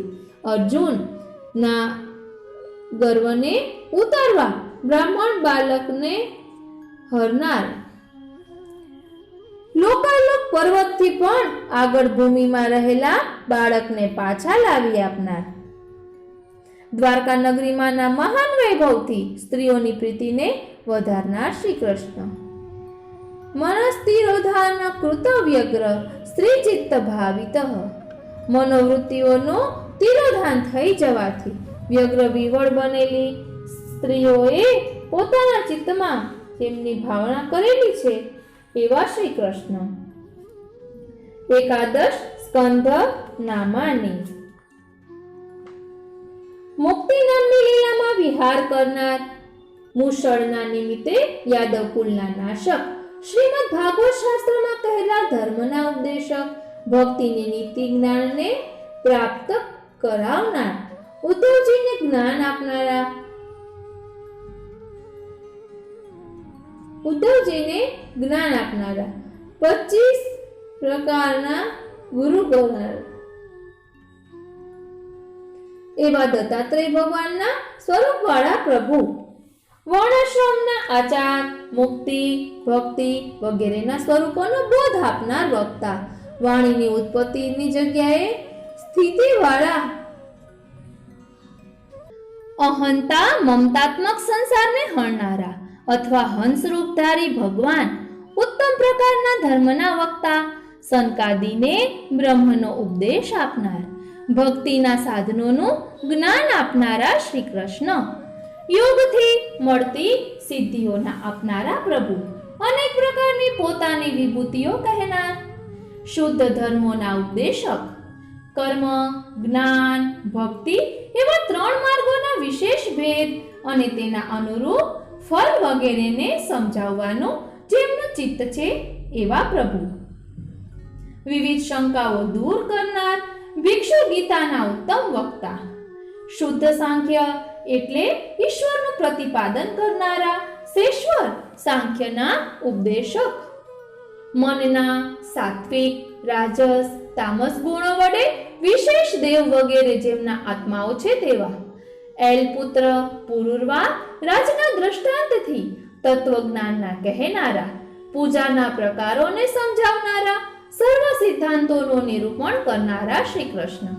અર્જુનના ગર્વને ઉતારવા બ્રાહ્મણ બાલકને હરનાર, લોકાલોક પર્વતથી પણ આગળ ભૂમિમાં રહેલા બાળકને પાછા લાવી આપનાર, દ્વારકા નગરીમાંના મહાન વૈભવથી સ્ત્રીઓની પ્રીતિને વધારનાર શ્રી કૃષ્ણ, મનસ્તિરોધાન કૃતવ્યગ્ર સ્ત્રીચિત્ત ભાવિતઃ, મનોવૃત્તિઓનો તિરોધાન થઈ જવાથી વ્યગ્ર વિવળ બનેલી સ્ત્રીઓએ પોતાના ચિત્તમાં તેમની ભાવના કરેલી છે એવા શ્રી કૃષ્ણ. એકાદશ સ્કંધ નામાની. મુક્તિ નામની લીલામાં વિહાર કરનાર, મુષળના નિમિત્તે યાદવ કુલના નાશક, શ્રીમદ ભાગવત શાસ્ત્રમાં કહેલા ધર્મના ઉપદેશક, ભક્તિની નીતિ જ્ઞાનને પ્રાપ્ત કરાવનાર, ઉદ્ધવજીને જ્ઞાન આપનારા, ઉદ્ધવજીને જ્ઞાન આપનારા, 25 પ્રકારના ગુરુ ગણનાર એવા દત્તાત્રેય ભગવાનના સ્વરૂપવાળા પ્રભુ, વર્ણાશ્રમના આચાર, મુક્તિ, ભક્તિ વગેરેના સ્વરૂપોનો બોધ આપનાર વક્તા, વાણીની ઉત્પત્તિની જગ્યાએ સ્થિતિવાળા, અહંતા મમતાત્મક સંસારને હણનારા અથવા હંસ રૂપધારી ભગવાન, ઉત્તમ પ્રકારના ધર્મના વક્તા, સંકાદીને બ્રહ્મનો ઉપદેશ આપનાર, ભક્તિના સાધનોનું જ્ઞાન આપનારા શ્રી કૃષ્ણ, યોગથી મળતી સિદ્ધિઓના આપનારા પ્રભુ, અનેક પ્રકારની પોતાની વિભૂતિઓ કહેનાર, શુદ્ધ ધર્મોના ઉપદેશક, કર્મ, જ્ઞાન, ભક્તિ એવા 3 માર્ગોના વિશેષ ભેદ અને તેના અનુરૂપ ફળ વગેરેને સમજાવવાનું જેમનું ચિત્ત છે એવા પ્રભુ, વિવિધ શંકાઓ દૂર કરનાર, ભિક્ષુ ગીતાના ઉત્તમ વક્તા, શુદ્ધ સાંખ્ય એટલે ઈશ્વરનું પ્રતિપાદન કરનારા શેશ્વર સાંખ્યના ઉપદેશક, મનના સાત્વિક, રાજસ, તામસ ગુણો વડે વિશેષ દેવ વગેરે જેમના આત્માઓ છે તેવા, એલપુત્ર પુરુરવા રાજના દ્રષ્ટાંતથી તત્વજ્ઞાનના કહેનારા, પૂજાના પ્રકારોને સમજાવનારા, સર્વ સિદ્ધાંતોનું નિરૂપણ કરનારા શ્રી કૃષ્ણ,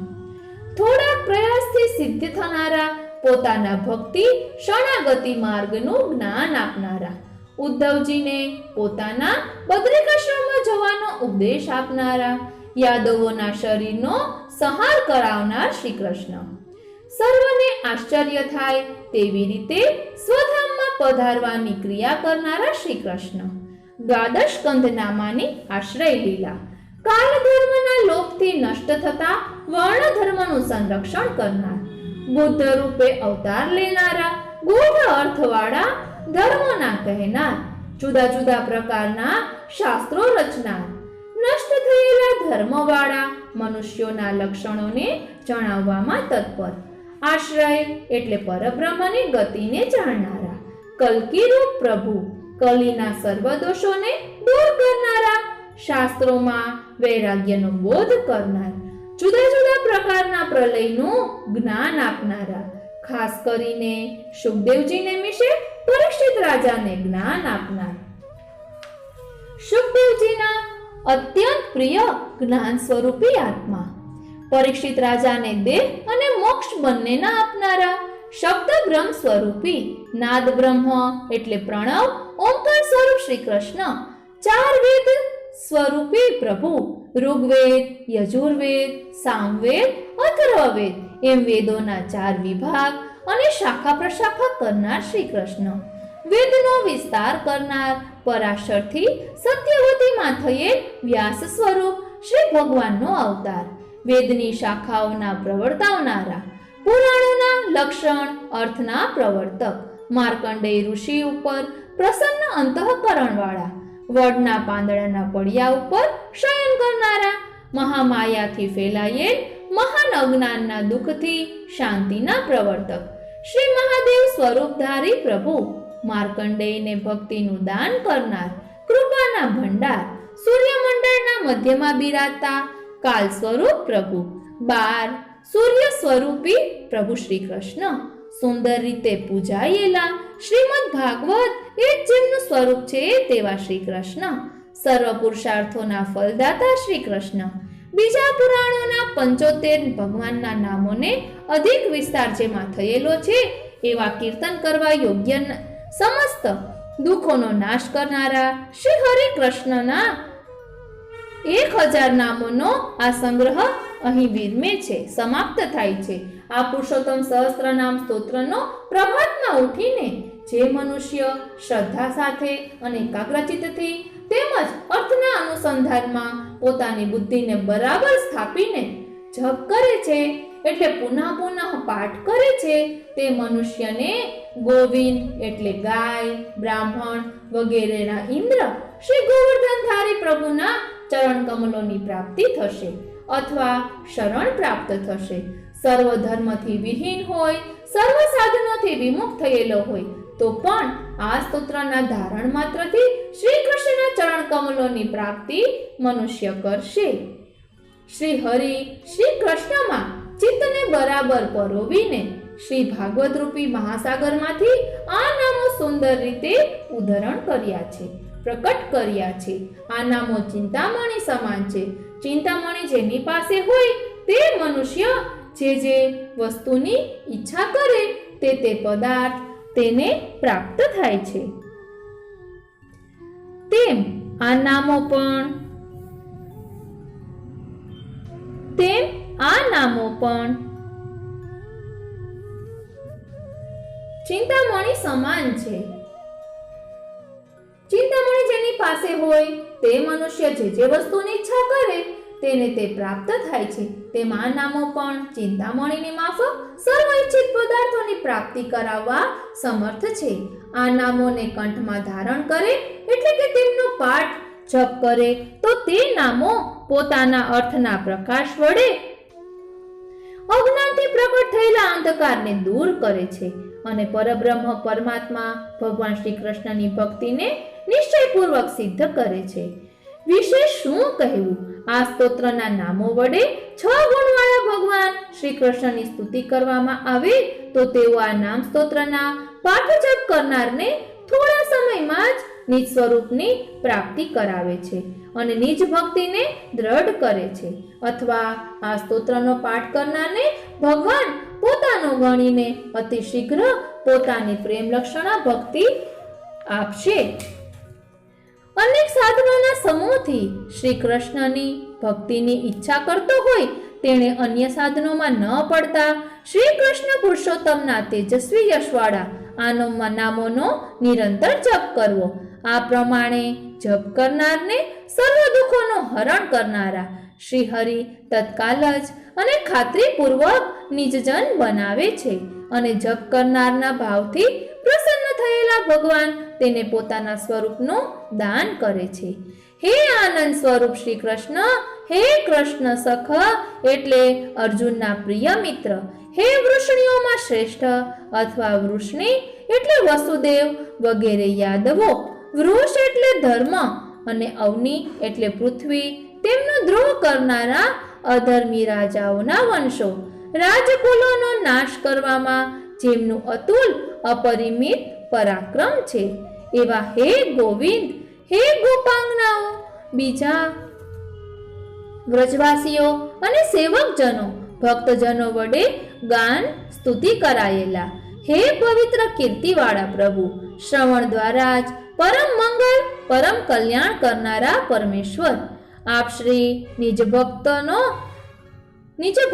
થોડા પ્રયાસથી સિદ્ધ થનારા, પોતાના ભક્તિ શરણાગતિ માર્ગનું જ્ઞાન આપનારા, ઉદ્ધવજીને પોતાના બદ્રિકાશ્રમમાં જવાનો ઉપદેશ આપનારા, યાદવોના શરીરનો સંહાર કરાવનાર શ્રી કૃષ્ણ, સર્વને આશ્ચર્ય થાય તેવી રીતે સ્વધામમાં પધારવાની ક્રિયા કરનારા શ્રી કૃષ્ણ, દ્વાદશ સ્કંધ નામાની આશ્રય લીલા, કાલ ધર્મના લોભથી નષ્ટ થતા વર્ણ ધર્મનું સંરક્ષણ કરનાર, બુદ્ધ રૂપે અવતાર લેનારા, ગૂઢ અર્થવાળા ધર્મોના કહેનાર, જુદા જુદા પ્રકારના શાસ્ત્રો રચનાર, નષ્ટ થયેલા ધર્મવાળા મનુષ્યોના લક્ષણોને જણાવવામાં તત્પર, આશ્રય એટલે પરબ્રહ્મની ગતિને જાણનારા, કલ્કી રૂપ પ્રભુ, કલીના સર્વ દોષોને દૂર કરનારા, શાસ્ત્રોમાં વૈરાગ્યનો બોધ કરનાર, જુદા જુદા પ્રકારના પ્રલયનું જ્ઞાન આપનારા, ખાસ કરીને સુખદેવજીને વિશે પરીક્ષિત રાજાને જ્ઞાન આપનાર, સુખદેવજીના અત્યંત પ્રિય જ્ઞાન સ્વરૂપી આત્મા, પરીક્ષિત રાજાને દેહ અને મોક્ષ બંનેના આપનારા, શબ્દ બ્રહ્મ સ્વરૂપી, નાદ બ્રહ્મ એટલે પ્રણવ ઓમકાર સ્વરૂપ શ્રી કૃષ્ણ, ચાર વેદ સ્વરૂપી પ્રભુ, ઋગ્વેદ, યજુર્વેદ, સામવેદ, અથર્વવેદ એમ વેદોના ચાર વિભાગ અને શાખા પ્રશાખા કરનાર શ્રી કૃષ્ણ, વેદનો વિસ્તાર કરનાર, પરાશરથી સત્યવતીમાં થયેલ વ્યાસ સ્વરૂપ શ્રી ભગવાનનો અવતાર, વેદની શાખાઓના પ્રવર્તાવનારા, પુરાણોના લક્ષણ અર્થના પ્રવર્તક, માર્કંડેય ઋષિ ઉપર પ્રસન્ન અંતઃકરણ વાળા, વડના પાંદડાના પડિયા ઉપર શયન કરનારા, મહામાયાથી ફેલાયેલ મહાન અજ્ઞાનના દુઃખથી શાંતિના પ્રવર્તક, શ્રી મહાદેવ સ્વરૂપધારી પ્રભુ, માર્કંડેયને ભક્તિનું દાન કરનાર, કૃપાના ભંડાર, સૂર્યમંડળના મધ્યમાં બિરાજતા કાલ સ્વરૂપ પ્રભુ, 12 સૂર્ય સ્વરૂપી પ્રભુ શ્રી કૃષ્ણ, સુંદર રીતે પૂજાયેલા શ્રીમદ ભાગવત એ જ જેમનું સ્વરૂપ છે તેવા શ્રી કૃષ્ણ, સર્વ પુરુષાર્થોના ફલદાતા શ્રી કૃષ્ણ, બીજા પુરાણોના 75 ભગવાનના નામોને અધિક વિસ્તાર જેમાં થયેલો છે એવા કીર્તન કરવા યોગ્ય સમસ્ત દુઃખોનો નાશ કરનારા શ્રી હરે કૃષ્ણના 1000 નામોનો આ સંગ્રહ અહીં વિરમે છે, સમાપ્ત થાય છે. આ પુરુષોત્તમ સહસ્ત્રનામ સ્તોત્રનો પ્રભાતમાં ઉઠીને જે મનુષ્ય શ્રદ્ધા સાથે અને એકાગ્રચિત્તથી તેમજ અર્થના અનુસંધાનમાં પોતાની બુદ્ધિને બરાબર સ્થાપીને જપ કરે છે એટલે પુનઃ પુનઃ પાઠ કરે છે તે મનુષ્યને ગોવિંદ એટલે ગાય, બ્રાહ્મણ વગેરેના ઇન્દ્ર શ્રી ગોવર્ધનધારી પ્રભુના ચરણ કમલોની પ્રાપ્તિ થશે અથવા શરણ પ્રાપ્ત થશે. સર્વ ધર્મથી વિહીન હોય, સર્વ સાધનોથી વિમુખ થયેલો હોય તો પણ આ સ્તોત્રના ધારણ માત્રથી શ્રી કૃષ્ણના ચરણ કમલોની પ્રાપ્તિ મનુષ્ય કરશે. શ્રી હરિ શ્રી કૃષ્ણમાં ચિત્તને બરાબર પરોવીને શ્રી ભાગવત રૂપી મહાસાગરમાંથી આ નામો સુંદર રીતે ઉદ્ધરણ કર્યા છે, પ્રકટ કર્યા છે. આ નામો ચિંતામણી સમાન છે. ચિંતામણી જેની પાસે હોય તે મનુષ્ય જે વસ્તુની ઈચ્છા કરે તે પદાર્થ તેને પ્રાપ્ત થાય છે. તેમ આ નામો પણ ચિંતામણી સમાન છે. ચિંતામણી જેની પાસે હોય તે મનુષ્ય જે વસ્તુની ઈચ્છા કરે તેને તે પ્રાપ્ત થાય છે. તેમ આ નામો પણ ચિંતામણીની માફક સર્વ ઇચ્છિત પદાર્થોની પ્રાપ્તિ કરાવવા સમર્થ છે. આ નામોને કંઠમાં ધારણ કરે એટલે કે તેમનો પાઠ જપ કરે તો તે નામો પોતાના અર્થના પ્રકાશ વડે અજ્ઞાનથી પ્રગટ થયેલા અંધકારને દૂર કરે છે અને પરબ્રહ્મ પરમાત્મા ભગવાન શ્રી કૃષ્ણની ભક્તિને નિશ્ચયપૂર્વક સિદ્ધ કરે છે. વિશેષ શું કહેવું? આ સ્તોત્રના નામો વડે 6 ગુણવાળા ભગવાન શ્રી કૃષ્ણની સ્તુતિ કરવામાં આવે તો તેઓ આ નામ સ્તોત્રના પાઠ જપ કરનારને થોડા સમયમાં જ નિજ સ્વરૂપની પ્રાપ્તિ કરાવે છે અને નિજ ભક્તિને દ્રઢ કરે છે. અથવા આ સ્તોત્રનો પાઠ કરનારને ભગવાન પોતાનો ગણીને અતિ શીઘ્ર પોતાની પ્રેમ લક્ષણા ભક્તિ આપશે. અનેક સાધનોના સમૂહથી શ્રી કૃષ્ણની ભક્તિની ઈચ્છા કરતો હોય તેણે અન્ય સાધનોમાં ન પડતા શ્રી કૃષ્ણ પુરુષોત્તમના તેજસ્વી યશવાળા નામોનો નિરંતર જપ કરવો. આ પ્રમાણે જપ કરનારને સર્વ દુઃખોનું હરણ કરનારા શ્રી હરિ તત્કાલ જ અને ખાતરીપૂર્વક નિજજન બનાવે છે અને જપ કરનારના ભાવથી પ્રસન્ન થયેલા ભગવાન તેને પોતાના સ્વરૂપનું દાન કરે છે. હે આનંદ સ્વરૂપ શ્રી કૃષ્ણ, હે કૃષ્ણ સખ એટલે અર્જુનના પ્રિય મિત્ર, હે વૃષણીઓમાં શ્રેષ્ઠ અથવા વૃષણી એટલે વસુદેવ વગેરે યાદવો, વૃષ એટલે ધર્મ અને અવની એટલે પૃથ્વી, તેમનો દ્રોહ કરનારા અધર્મી રાજાઓના વંશો, રાજકુલોનો નાશ કરવામાં જેમનું અતુલ અપરિમિત પરાક્રમ છે એવા હે ગોવિંદ, હે ગોપાંગનાઓ, બીજા વ્રજવાસીઓ અને સેવકજનો ભક્તજનો વડે ગાન સ્તુતિ કરાયેલા હે પવિત્ર કીર્તિવાળા પ્રભુ, શ્રવણ દ્વારા જ પરમ મંગલ પરમ કલ્યાણ કરનારા પરમેશ્વર, આપ શ્રી નિજ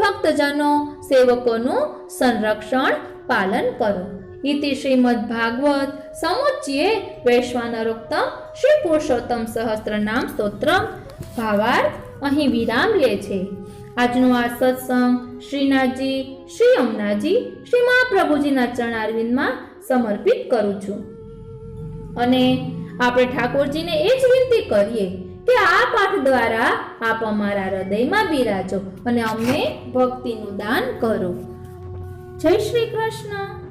ભક્તજનો સેવકોનું સંરક્ષણ પાલન કરો. ઇતિ શ્રીમદ ભાગવત સમુચ્ચયે વૈશ્વાનરોક્તમ શ્રી પુરુષોત્તમ સહસ્ત્રનામ સ્તોત્રમ ભાવાર્થ અહીં વિરામ લે છે. આજનો આ સત્સંગ શ્રીનાથજી, શ્રી યમુનાજી, શ્રી મહાપ્રભુજીના ચરણારવિંદમાં સમર્પિત કરું છું અને આપણે ઠાકોરજીને એ જ વિનંતી કરીએ કે આ પાઠ દ્વારા આપ અમારા હૃદયમાં બિરાજો અને અમને ભક્તિનું દાન કરો. જય શ્રી કૃષ્ણ.